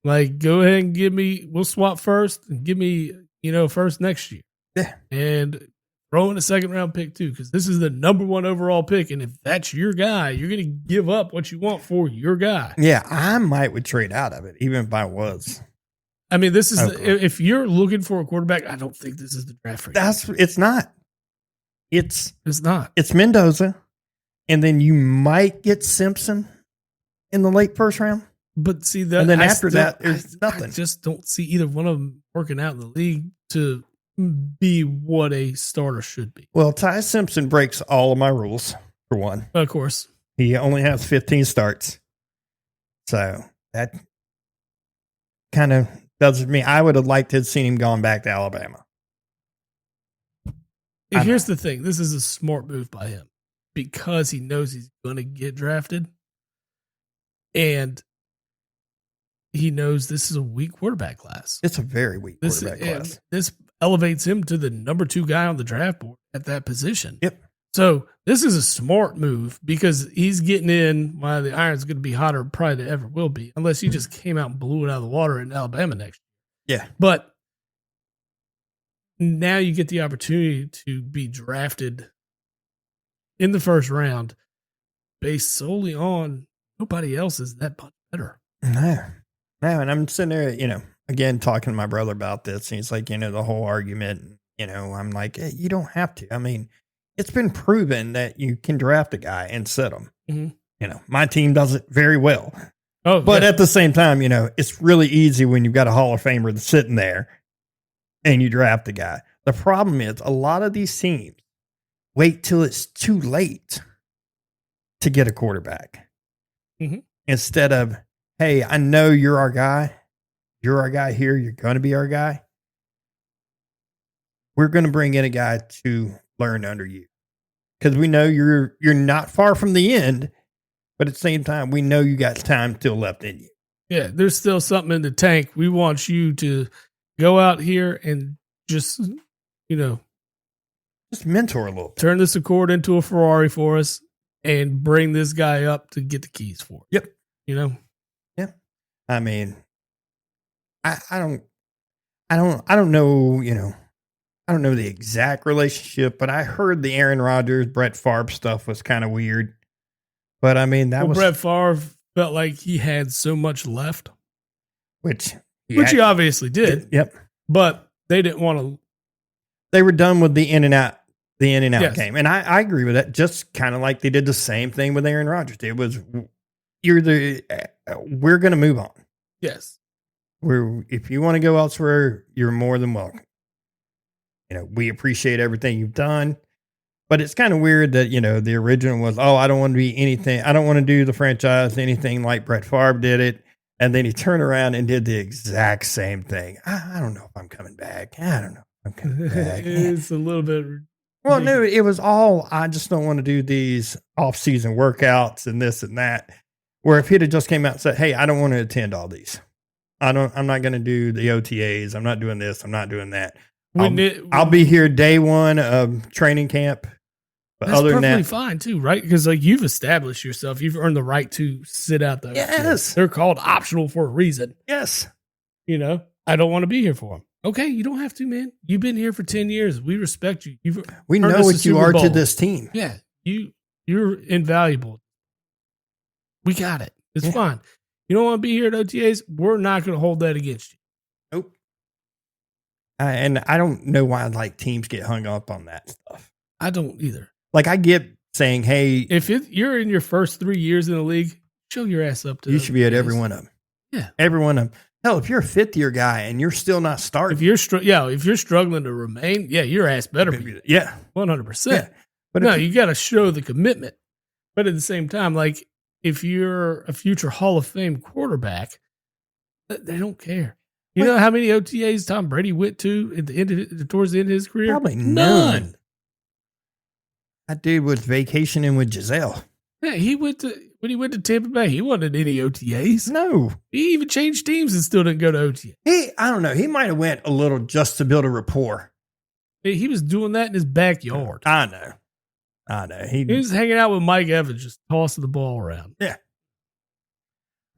Like, go ahead and give me, we'll swap first and give me, first next year. Yeah. And throw in a second round pick too, because this is the number 1 overall pick. And if that's your guy, you're going to give up what you want for your guy. Yeah. I would trade out of it, even if I was. I mean, this is, if you're looking for a quarterback, I don't think this is the draft for you. It's not. It's not. It's Mendoza. And then you might get Simpson in the late first round. But see that, and then after that, there's nothing. I just don't see either one of them working out in the league to be what a starter should be. Well, Ty Simpson breaks all of my rules, for one. Of course. He only has 15 starts. So that kind of does me. I would have liked to have seen him going back to Alabama. Here's the thing. This is a smart move by him because he knows he's going to get drafted. And he knows this is a weak quarterback class. It's a very weak quarterback class. This elevates him to the number 2 guy on the draft board at that position. Yep. So this is a smart move because he's getting in while the iron's going to be hotter probably than ever will be, unless he just came out and blew it out of the water in Alabama next year. Yeah. But now you get the opportunity to be drafted in the first round based solely on nobody else is that much better. No, and I'm sitting there, again, talking to my brother about this. And he's like, the whole argument, I'm like, hey, you don't have to. I mean, it's been proven that you can draft a guy and sit him. Mm-hmm. My team does it very well. But at the same time, it's really easy when you've got a Hall of Famer that's sitting there and you draft a guy. The problem is a lot of these teams wait till it's too late to get a quarterback. Mm-hmm. Instead of, hey, I know you're our guy. You're our guy here. You're going to be our guy. We're going to bring in a guy to learn under you. Because we know you're not far from the end, but at the same time, we know you got time still left in you. Yeah, there's still something in the tank. We want you to go out here and just mentor a little bit. Turn this Accord into a Ferrari for us and bring this guy up to get the keys for it. Yep. Yeah. I mean, I don't know, I don't know the exact relationship, but I heard the Aaron Rodgers, Brett Favre stuff was kind of weird. But I mean, Brett Favre felt like he had so much left, which he obviously did. Yep. But they didn't want to. They were done with the in and out yes. game. And I agree with that. Just kind of like they did the same thing with Aaron Rodgers. It was, we're going to move on. Yes. If you want to go elsewhere, you're more than welcome. We appreciate everything you've done, but it's kind of weird that, the original was, I don't want to be anything. I don't want to do the franchise, anything like Brett Favre did it. And then he turned around and did the exact same thing. I don't know if I'm coming back. I don't know if I'm coming back. It's a little bit. Well, no, it was all, I just don't want to do these off-season workouts and this and that. Where if he'd have just came out and said, hey, I don't want to attend all these. I'm not going to do the OTAs. I'm not doing this. I'm not doing that. I'll be here day one of training camp. But that's other than perfectly that, fine too, right? Because you've established yourself. You've earned the right to sit out those. Yes. They're called optional for a reason. Yes. I don't want to be here for them. Okay, you don't have to, man. You've been here for 10 years. We respect you. We know what you are to this team. Yeah. You're invaluable. We got it. It's fine. You don't want to be here at OTAs? We're not going to hold that against you. Nope. And I don't know why teams get hung up on that stuff. I don't either. I get saying, hey, if you're in your first 3 years in the league, show your ass up to. You should be at every one of them. Yeah, every one of them. Hell, if you're a 5th-year guy and you're still not starting, if you're struggling to remain, your ass better be. 100%. Yeah. But no, you got to show the commitment. But at the same time, if you're a future Hall of Fame quarterback, they don't care. You know how many OTAs Tom Brady went to at the end towards the end of his career? Probably none. That dude was vacationing with Giselle. Yeah, when he went to Tampa Bay, he wasn't in any OTAs. No. He even changed teams and still didn't go to OTA. I don't know. He might have went a little just to build a rapport. He was doing that in his backyard. I know. He was hanging out with Mike Evans, just tossing the ball around. Yeah.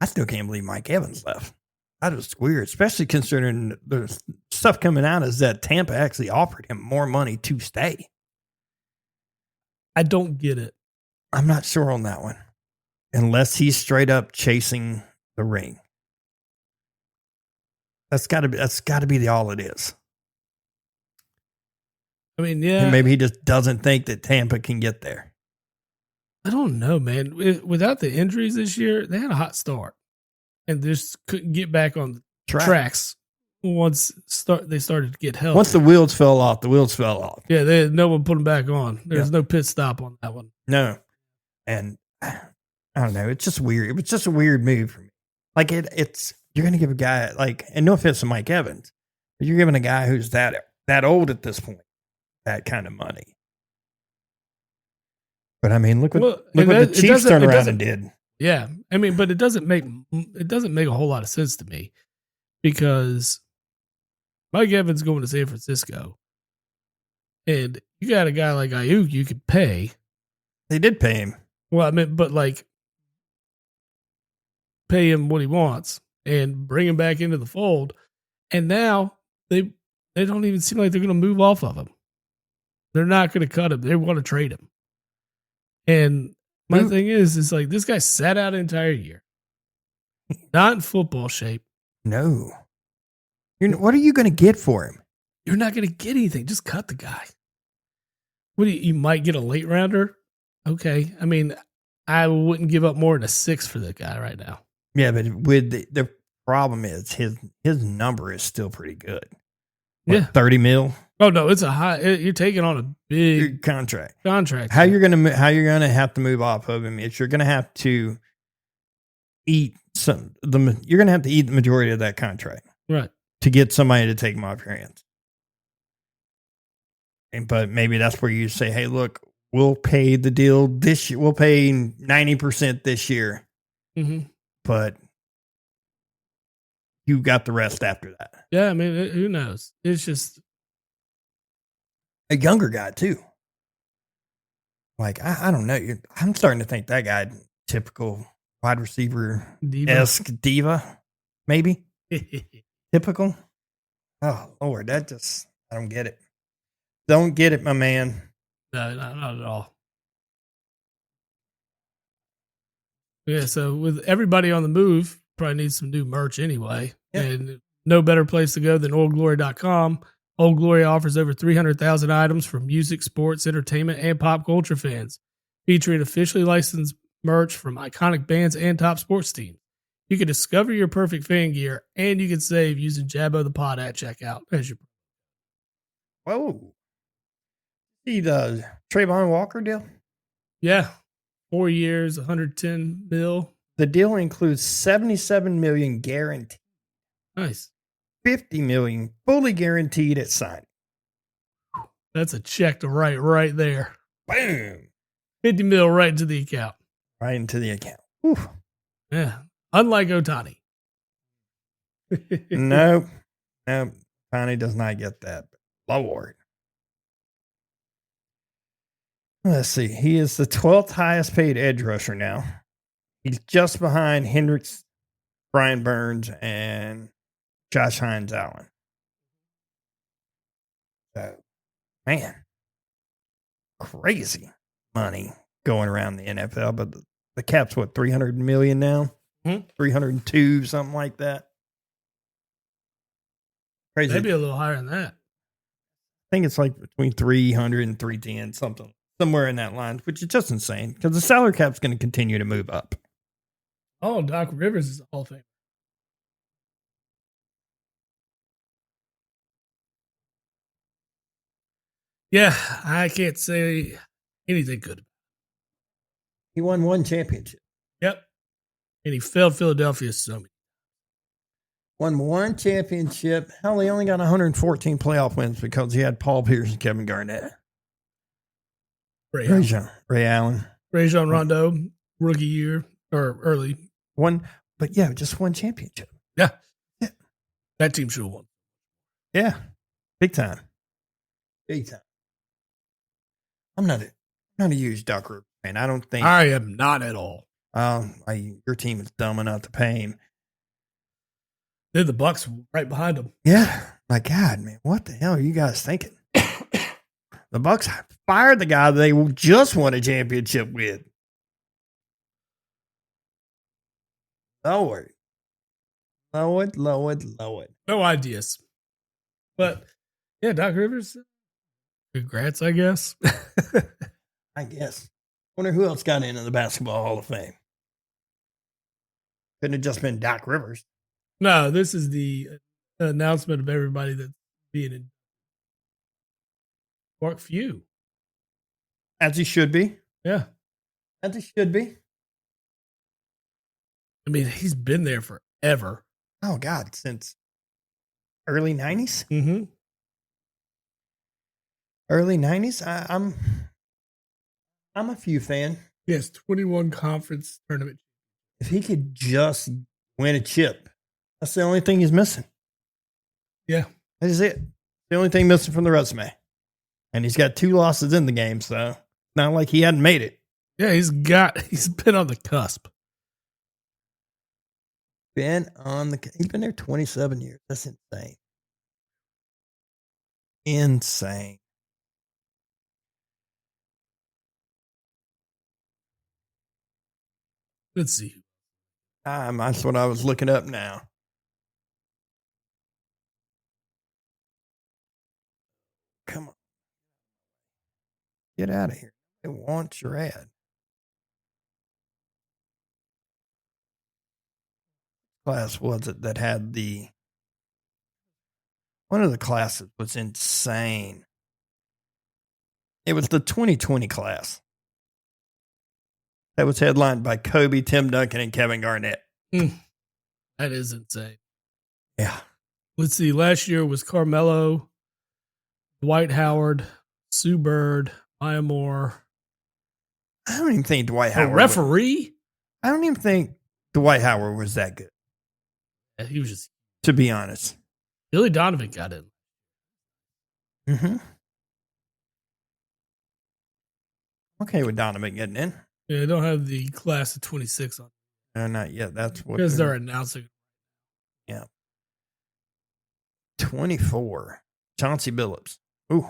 I still can't believe Mike Evans left. That was weird, especially considering the stuff coming out is that Tampa actually offered him more money to stay. I don't get it. I'm not sure on that one. Unless he's straight up chasing the ring. That's got to be all it is. I mean, yeah. And maybe he just doesn't think that Tampa can get there. I don't know, man. Without the injuries this year, they had a hot start. And just couldn't get back on the tracks once they started to get healthy. Once the wheels fell off. Yeah, no one put them back on. There's no pit stop on that one. No. And I don't know. It's just weird. It was just a weird move for me. Like it's you're going to give a guy like, and no offense to Mike Evans, but you're giving a guy who's that old at this point that kind of money. But I mean, look what the Chiefs turned around and did. Yeah, I mean, but it doesn't make a whole lot of sense to me because Mike Evans going to San Francisco, and you got a guy like Ayuk you could pay. They did pay him. Well, I mean, but like pay him what he wants and bring him back into the fold, and now they don't even seem like they're going to move off of him. They're not going to cut him. They want to trade him. And my thing is like this guy sat out an entire year, not in football shape. No. What are you going to get for him? You're not going to get anything. Just cut the guy. What you might get a late rounder. Okay. I mean, I wouldn't give up more than a 6 for that guy right now. Yeah, but with the problem is his number is still pretty good. What, yeah. 30 mil? Oh no, it's a high. You're taking on a big contract. Contract. How you're gonna have to move off of him is you're gonna have to eat you're gonna have to eat the majority of that contract, right, to get somebody to take him off your hands. But maybe that's where you say, "Hey, look, we'll pay the deal this year. We'll pay 90% this year, but you got the rest after that." Yeah, I mean, who knows? It's just a younger guy too. Like I don't know. I'm starting to think that guy typical wide receiver-esque diva, maybe typical. Oh Lord, I don't get it. Don't get it, my man. No, not at all. Yeah, so with everybody on the move, probably needs some new merch anyway. Yeah. And no better place to go than oldglory.com. Old Glory offers over 300,000 items for music, sports, entertainment, and pop culture fans, featuring officially licensed merch from iconic bands and top sports teams. You can discover your perfect fan gear, and you can save using Jabbo the Pod at checkout. Whoa. See the Trayvon Walker deal? Yeah. 4 years, 110 mil. The deal includes $77 million guaranteed. Nice. $50 million fully guaranteed at signing. That's a check to write right there. Boom. 50 mil right into the account. Right into the account. Whew. Yeah. Unlike Ohtani. Nope. Ohtani does not get that. Lord. Let's see. He is the 12th highest paid edge rusher now. He's just behind Hendricks, Brian Burns, and Josh Hines Allen. So, man, crazy money going around the NFL. But the cap's what, 300 million now? 302, something like that. Crazy. Maybe a little higher than that. I think it's like between 300 and 310, somewhere in that line, which is just insane because the salary cap's going to continue to move up. Oh, Doc Rivers is a Hall of Famer. Yeah, I can't say anything good. He won one championship. Yep. And he failed Philadelphia so many. Won one championship. Hell, he only got 114 playoff wins because he had Paul Pierce and Kevin Garnett. Ray Allen. Rajon Rondo, rookie year or early. Just one championship. Yeah. Yeah. That team should have won. Yeah. Big time. Big time. I'm not a huge Doc Rivers fan. I don't think I am not at all. Your team is dumb enough to pay him. They're the Bucks right behind them. Yeah. My God, man, what the hell are you guys thinking? The Bucks fired the guy they just won a championship with. Lord. No ideas. But yeah, Doc Rivers, congrats, I guess. I guess. Wonder who else got into the Basketball Hall of Fame. Couldn't have just been Doc Rivers. No, this is the announcement of everybody that's being in. Mark Few. As he should be. Yeah. As he should be. I mean, he's been there forever. Oh, God, since early 90s? Mm-hmm. Early 90s? I'm a Few fan. Yes, 21 conference tournament. If he could just win a chip, that's the only thing he's missing. Yeah. That is it. The only thing missing from the resume. And he's got 2 losses in the game, so not like he hadn't made it. Yeah, he's been on the cusp. He's been there 27 years. That's insane. Insane. Let's see. That's what I was looking up now. Come on. Get out of here. They want your ad. Class was it that had one of the classes was insane. It was the 2020 class. That was headlined by Kobe, Tim Duncan, and Kevin Garnett. That is insane. Yeah. Let's see. Last year was Carmelo, Dwight Howard, Sue Bird, Maya Moore. I don't even think Dwight Howard. A referee? I don't even think Dwight Howard was that good. Yeah, he was just. To be honest. Billy Donovan got in. Mm-hmm. Okay with Donovan getting in. Yeah, they don't have the class of 26 on. No, not yet. That's what. Because they're announcing. Yeah. 24. Chauncey Billups. Ooh.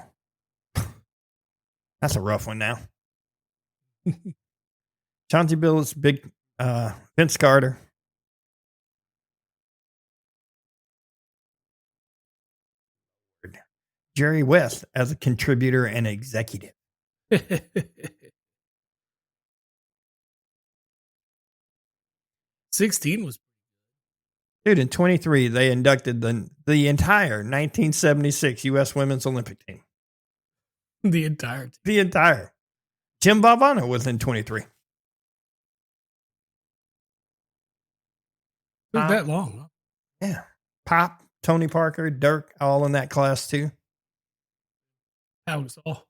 That's a rough one now. Chauncey Billups, big Vince Carter. Jerry West as a contributor and executive. 16 was. Dude, in 23, they inducted the entire 1976 U.S. Women's Olympic team. The entire team. The entire. Jim Valvano was in 23. Not that long. Huh? Yeah. Pop, Tony Parker, Dirk, all in that class too. That was all.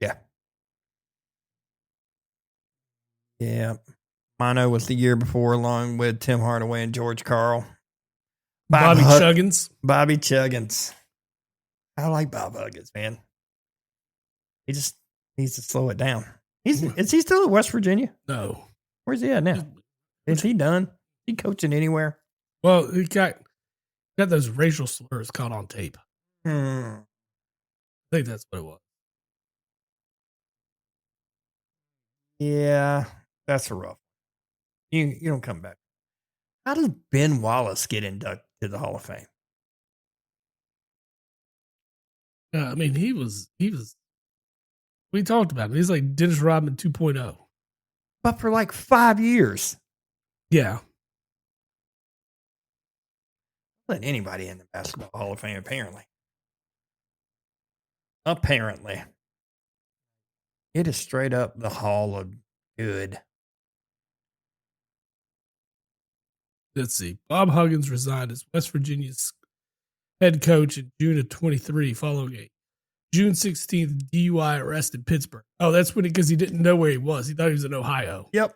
Yeah. Yeah. Mono was the year before, along with Tim Hardaway and George Karl. Bobby Chuggins. Bobby Chuggins. I like Bob Huggins, man. He just needs to slow it down. Is he still at West Virginia? No. Where's he at now? Is he done? Is he coaching anywhere? Well, he got those racial slurs caught on tape. I think that's what it was. Yeah, that's a rough. You don't come back. How does Ben Wallace get inducted to the Hall of Fame? I mean, he was. We talked about him. He's like Dennis Rodman 2.0. But for like 5 years. Yeah. Let anybody in the Basketball Hall of Fame, apparently. Apparently. It is straight up the Hall of Good. Let's see. Bob Huggins resigned as West Virginia's head coach in June of 23 following a June 16th, DUI arrest in Pittsburgh. Oh, that's when because he didn't know where he was. He thought he was in Ohio. Yep.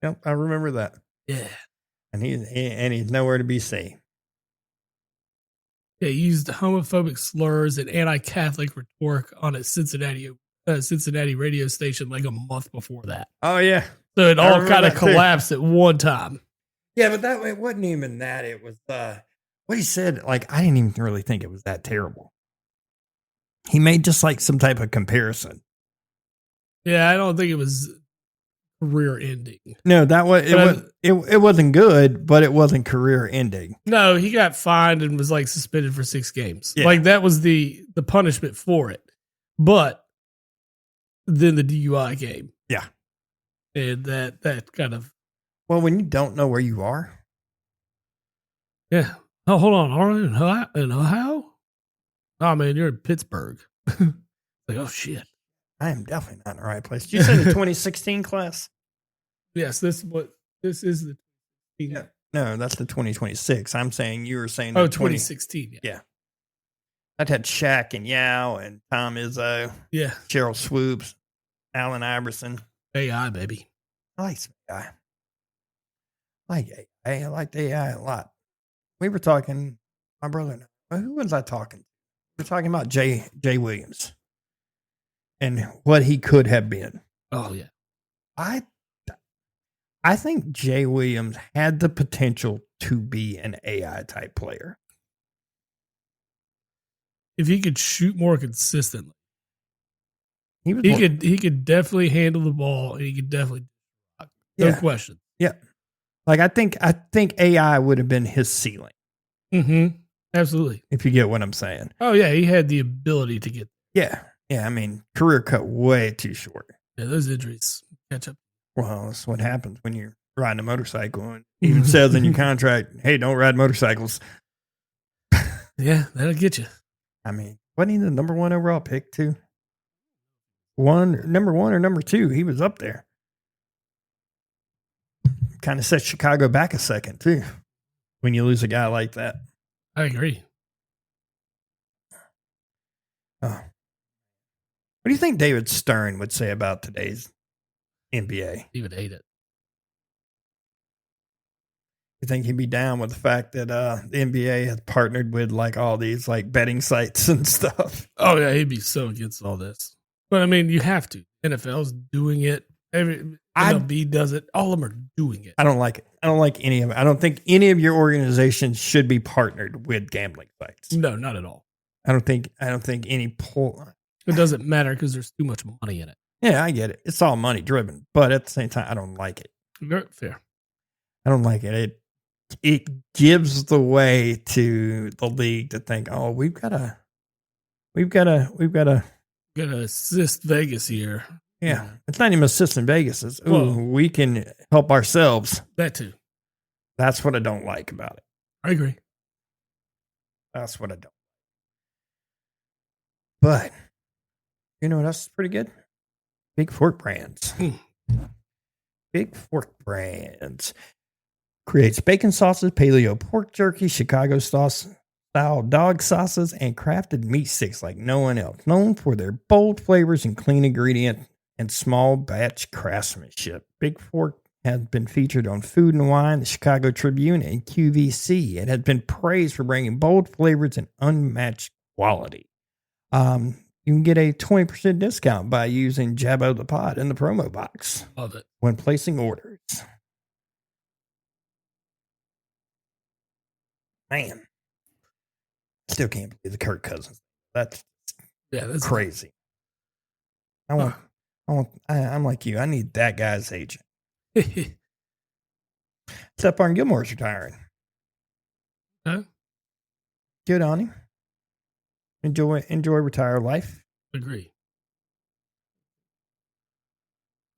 Yep, I remember that. Yeah. And he's nowhere to be seen. Yeah, he used homophobic slurs and anti-Catholic rhetoric on a Cincinnati radio station like a month before that. Oh yeah. So it all kind of collapsed at one time. Yeah, but that it wasn't even that. It was what he said. Like, I didn't even really think it was that terrible. He made just like some type of comparison. Yeah, I don't think it was career ending. No, that was it wasn't good, but it wasn't career ending. No, he got fined and was like suspended for 6 games. Yeah. Like that was the punishment for it. But then the DUI came. Yeah. And that kind of. Well, when you don't know where you are. Yeah. Oh, hold on. Are you in Ohio? Oh man, you're in Pittsburgh. Like, oh shit. I am definitely not in the right place. Did you say the 2016 class? Yes, this is the. Yeah. No, that's the 2026. I'm saying you were saying. 2016. Yeah. That had Shaq and Yao and Tom Izzo. Yeah. Cheryl Swoops, Allen Iverson. AI, baby. I like some guy. I liked AI a lot. We were talking, my brother and I, who was I talking to? We were talking about Jay Williams and what he could have been. Oh, yeah. I think Jay Williams had the potential to be an AI type player. If he could shoot more consistently. He could definitely handle the ball and he could definitely no question. Yeah. Like I think AI would have been his ceiling. Mm-hmm. Absolutely. If you get what I'm saying. Oh yeah, he had the ability to get. Yeah. Yeah. I mean, career cut way too short. Yeah, those injuries catch up. Well, that's what happens when you're riding a motorcycle and even says in your contract, hey, don't ride motorcycles. Yeah, that'll get you. I mean, wasn't he the number 1 overall pick too? Number 1 or number 2, he was up there. Kind of set Chicago back a second too, when you lose a guy like that. I agree. Oh. What do you think David Stern would say about today's NBA? He would hate it. You think he'd be down with the fact that the NBA has partnered with like all these like betting sites and stuff? Oh yeah, he'd be so against all this. But I mean, you have to. NFL's doing it. MLB does it. All of them are doing it. I don't like it. I don't like any of it. I don't think any of your organizations should be partnered with gambling sites. No, not at all. I don't think any pull. It doesn't matter because there's too much money in it. Yeah, I get it. It's all money driven, but at the same time, I don't like it. Fair. I don't like it. It gives the way to the league to think, oh, we've got to assist Vegas here. Yeah, it's not even assisting Vegas. It's, we can help ourselves. That too. That's what I don't like about it. I agree. That's what I don't. But you know what else is pretty good? Big Fork Brands. Big Fork Brands creates bacon sauces, paleo pork jerky, Chicago style dog sauces, and crafted meat sticks like no one else. Known for their bold flavors and clean ingredients and small batch craftsmanship. Big Fork has been featured on Food and Wine, the Chicago Tribune, and QVC. It has been praised for bringing bold flavors and unmatched quality. You can get a 20% discount by using Jabbo the Pod in the promo box. Love it. When placing orders. Man. Still can't believe the Kirk Cousins. That's crazy. I'm like you. I need that guy's agent. Stephon Gilmore's retiring. Huh? Good on him. Enjoy retire life. Agree.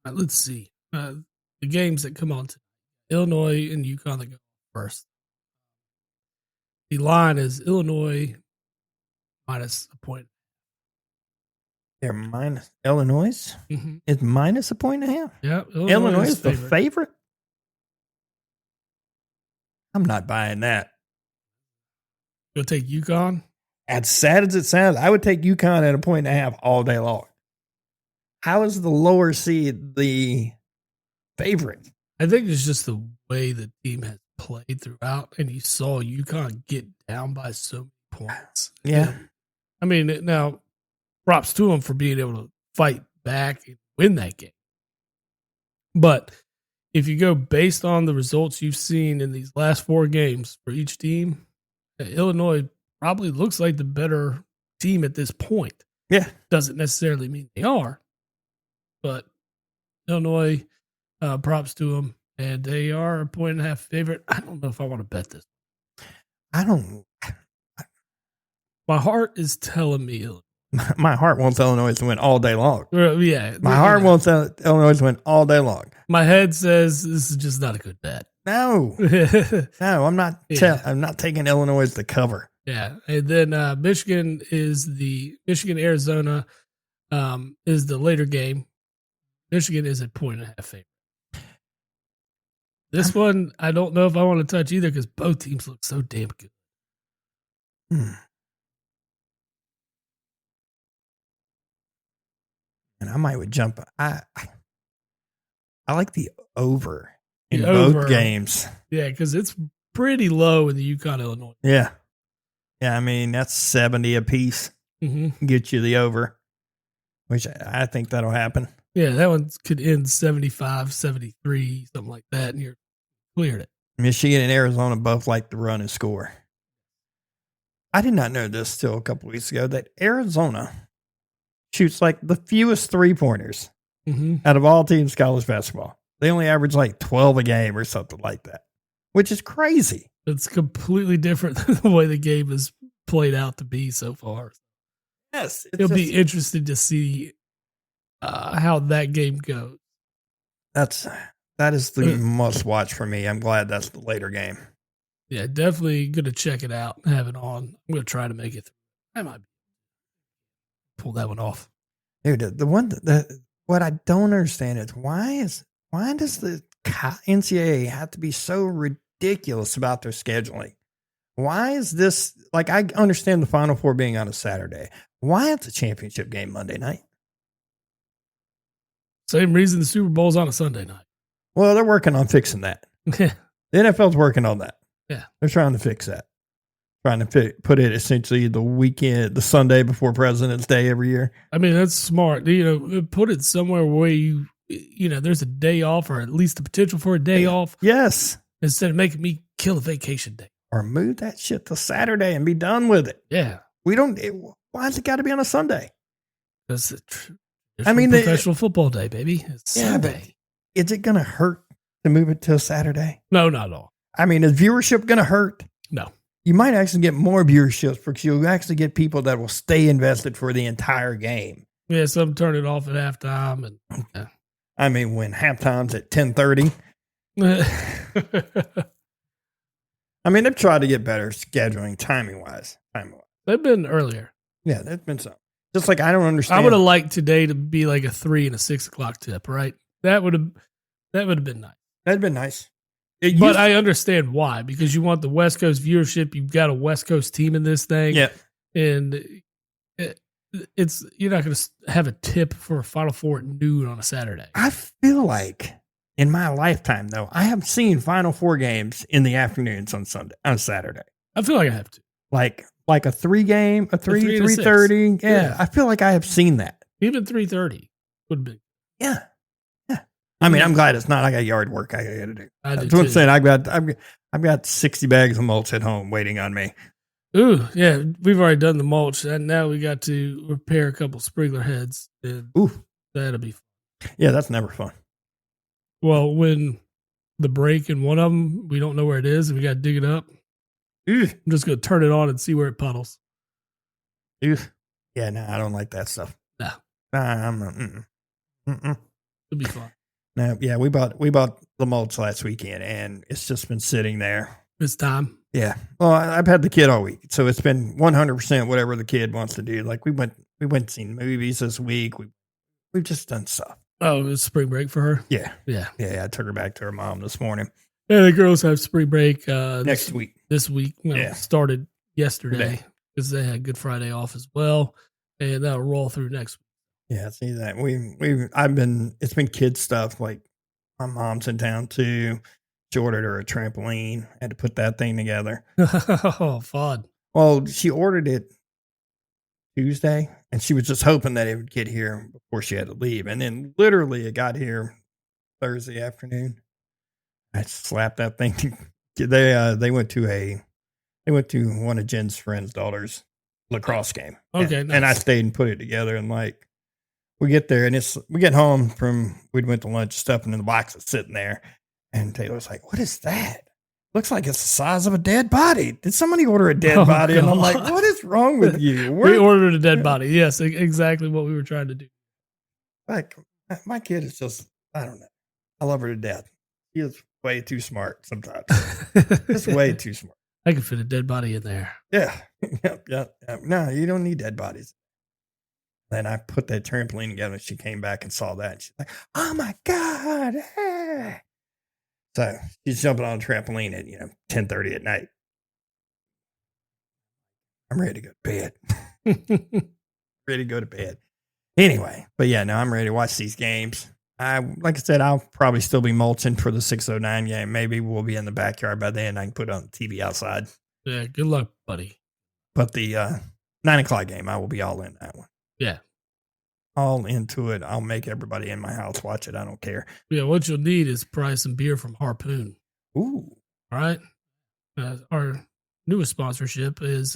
Let's see. The games that come on tonight. Illinois and UConn that go first. The line is Illinois minus a point. They're minus Illinois? Mm-hmm. It's minus a point and a half? Yeah. Illinois is the favorite? I'm not buying that. You'll take UConn? As sad as it sounds, I would take UConn at a 1.5 all day long. How is the lower seed the favorite? I think it's just the way the team has played throughout, and you saw UConn get down by so many points. Yeah. And, I mean, now, props to them for being able to fight back and win that game. But if you go based on the results you've seen in these last 4 games for each team, Illinois probably looks like the better team at this point. Yeah. Doesn't necessarily mean they are, but Illinois, props to them, and they are a 1.5 favorite. I don't know if I want to bet this. I don't. My heart is telling me Illinois. My heart wants Illinois to win all day long. Yeah. My heart wants Illinois to win all day long. My head says this is just not a good bet. No. No, I'm not. Yeah. I'm not taking Illinois to cover. Yeah. And then Michigan, Arizona is the later game. Michigan is a 1.5 favorite. This one, I don't know if I want to touch either because both teams look so damn good. And I might would jump. I like the over in The both over. games. Yeah, because it's pretty low in the UConn, Illinois. Yeah. Yeah, I mean, that's 70 apiece. Mm-hmm. Get you the over, which I think that'll happen. Yeah, that one could end 75, 73, something like that, and you're cleared it. Michigan and Arizona both like to run and score. I did not know this till a couple weeks ago that Arizona shoots like the fewest 3-pointers out of all teams college basketball. They only average like 12 a game or something like that, which is crazy. It's completely different than the way the game has played out to be so far. Yes. It'll be interesting to see how that game goes. That is the must watch for me. I'm glad that's the later game. Yeah, definitely going to check it out and have it on. I'm going to try to make it through. I might pull that one off. Dude, what I don't understand is why does the NCAA have to be so ridiculous about their scheduling? Why is this, like, I understand the Final Four being on a Saturday. Why is the championship game Monday night? Same reason the Super Bowl's on a Sunday night. Well, they're working on fixing that. Yeah. The NFL's working on that. Yeah. They're trying to fix that. Trying to put it essentially the weekend, the Sunday before President's Day every year. I mean, that's smart. Put it somewhere where there's a day off or at least the potential for a day off. Yes. Instead of making me kill a vacation day. Or move that shit to Saturday and be done with it. Yeah. Why has it got to be on a Sunday? That's professional football day, baby. It's Sunday. Is it going to hurt to move it to a Saturday? No, not at all. I mean, is viewership going to hurt? No. You might actually get more viewership because you'll actually get people that will stay invested for the entire game. Yeah, some turn it off at halftime. And yeah. I mean, when halftime's at 10:30. I mean, they've tried to get better scheduling timing-wise. They've been earlier. Yeah, there's been some. Just like I don't understand. I would have liked today to be like a 3 and a 6 o'clock tip, right? That would have been nice. That'd been nice. But I understand why, because you want the West Coast viewership. You've got a West Coast team in this thing. Yeah. And you're not going to have a tip for a Final Four at noon on a Saturday. I feel like in my lifetime, though, I have seen Final Four games in the afternoons on Saturday. I feel like I have to. Like a 3-game, a 3:30. Yeah, I feel like I have seen that. Even 3:30 would be. Yeah. I mean, I'm glad it's not. I got yard work I got to do. That's what I'm saying. I've got 60 bags of mulch at home waiting on me. Ooh, yeah, we've already done the mulch, and now we got to repair a couple sprinkler heads. Ooh, that'll be fun. Yeah, that's never fun. Well, when the break in one of them, we don't know where it is, and we got to dig it up. Ooh. I'm just going to turn it on and see where it puddles. Ooh. Yeah, no, I don't like that stuff. No. I'm not. It'll be fun. No, yeah, we bought the mulch last weekend, and it's just been sitting there. It's time. Yeah. Well, I've had the kid all week, so it's been 100% whatever the kid wants to do. Like we went and seen movies this week. We've just done stuff. Oh, it was spring break for her? Yeah. Yeah. Yeah, I took her back to her mom this morning. Yeah, the girls have spring break next week. This week. Yeah. Started yesterday because they had Good Friday off as well, and that'll roll through next week. Yeah, see that it's been kid stuff. Like my mom's in town too. She ordered her a trampoline. Had to put that thing together. Oh, fun. Well, she ordered it Tuesday, and she was just hoping that it would get here before she had to leave. And then literally it got here Thursday afternoon. I slapped that thing. They went to one of Jen's friend's daughter's lacrosse game. Okay, and, nice. and I stayed and put it together. And like we get there, and we get home we went to lunch, stuff, and then the box is sitting there. And Taylor's like, "What is that? Looks like it's the size of a dead body. Did somebody order a dead body?" And I'm like, "What is wrong with you?" We ordered a dead body. Yes, exactly what we were trying to do. Like my kid is just, I don't know. I love her to death. She is way too smart sometimes. Just way too smart. I could fit a dead body in there. Yeah. Yep. No, you don't need dead bodies. Then I put that trampoline together. She came back and saw that. And she's like, "Oh my God." Ah. So she's jumping on a trampoline at 10:30 at night. I'm ready to go to bed. Ready to go to bed. Anyway, but yeah, no, I'm ready to watch these games. Like I said, I'll probably still be mulching for the 6:09 game. Maybe we'll be in the backyard by then. I can put it on the TV outside. Yeah, good luck, buddy. But the 9:00 game, I will be all in that one. Yeah. All into it. I'll make everybody in my house watch it. I don't care. Yeah, what you'll need is probably some beer from Harpoon. Ooh. All right. Our newest sponsorship is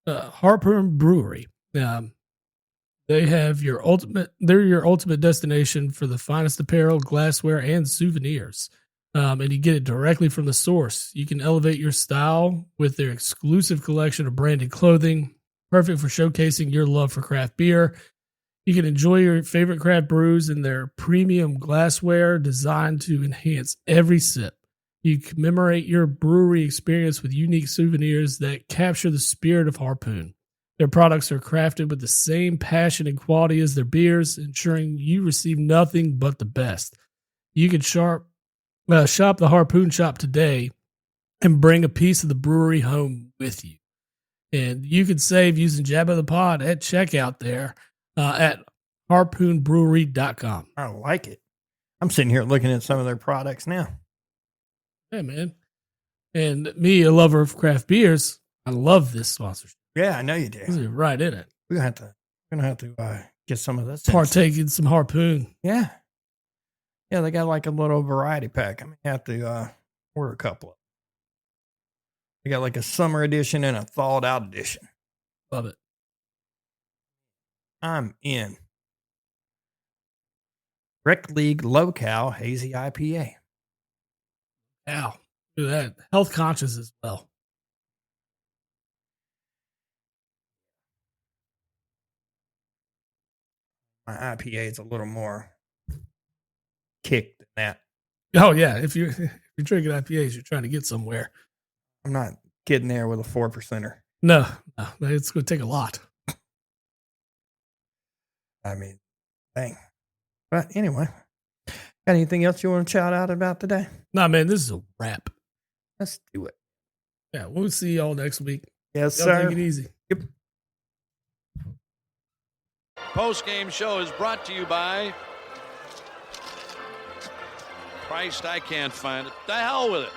Harpoon Brewery. They have they're your ultimate destination for the finest apparel, glassware, and souvenirs. And you get it directly from the source. You can elevate your style with their exclusive collection of branded clothing, perfect for showcasing your love for craft beer. You can enjoy your favorite craft brews in their premium glassware designed to enhance every sip. You commemorate your brewery experience with unique souvenirs that capture the spirit of Harpoon. Their products are crafted with the same passion and quality as their beers, ensuring you receive nothing but the best. You can shop the Harpoon shop today and bring a piece of the brewery home with you. And you can save using Jabba the Pod at checkout there at harpoonbrewery.com. I like it. I'm sitting here looking at some of their products now. Hey, man. And me, a lover of craft beers, I love this sponsorship. Yeah, I know you do. You're right in it. We're gonna have to get some of this. Partake in some Harpoon. Yeah. Yeah, they got like a little variety pack. I may have to order a couple of them. They got like a summer edition and a thawed out edition. Love it. I'm in. Rec League Low-Cal Hazy IPA. Ow. Look at that. Health conscious as well. My IPA is a little more kick than that. Oh, yeah. If you're drinking IPAs, you're trying to get somewhere. I'm not getting there with a 4%er. No, it's going to take a lot. I mean, dang. But anyway, got anything else you want to shout out about today? Nah, man, this is a wrap. Let's do it. Yeah, we'll see y'all next week. Yes, Y'all sir. take it easy. Yep. Post-game show is brought to you by Christ, I can't find it. The hell with it.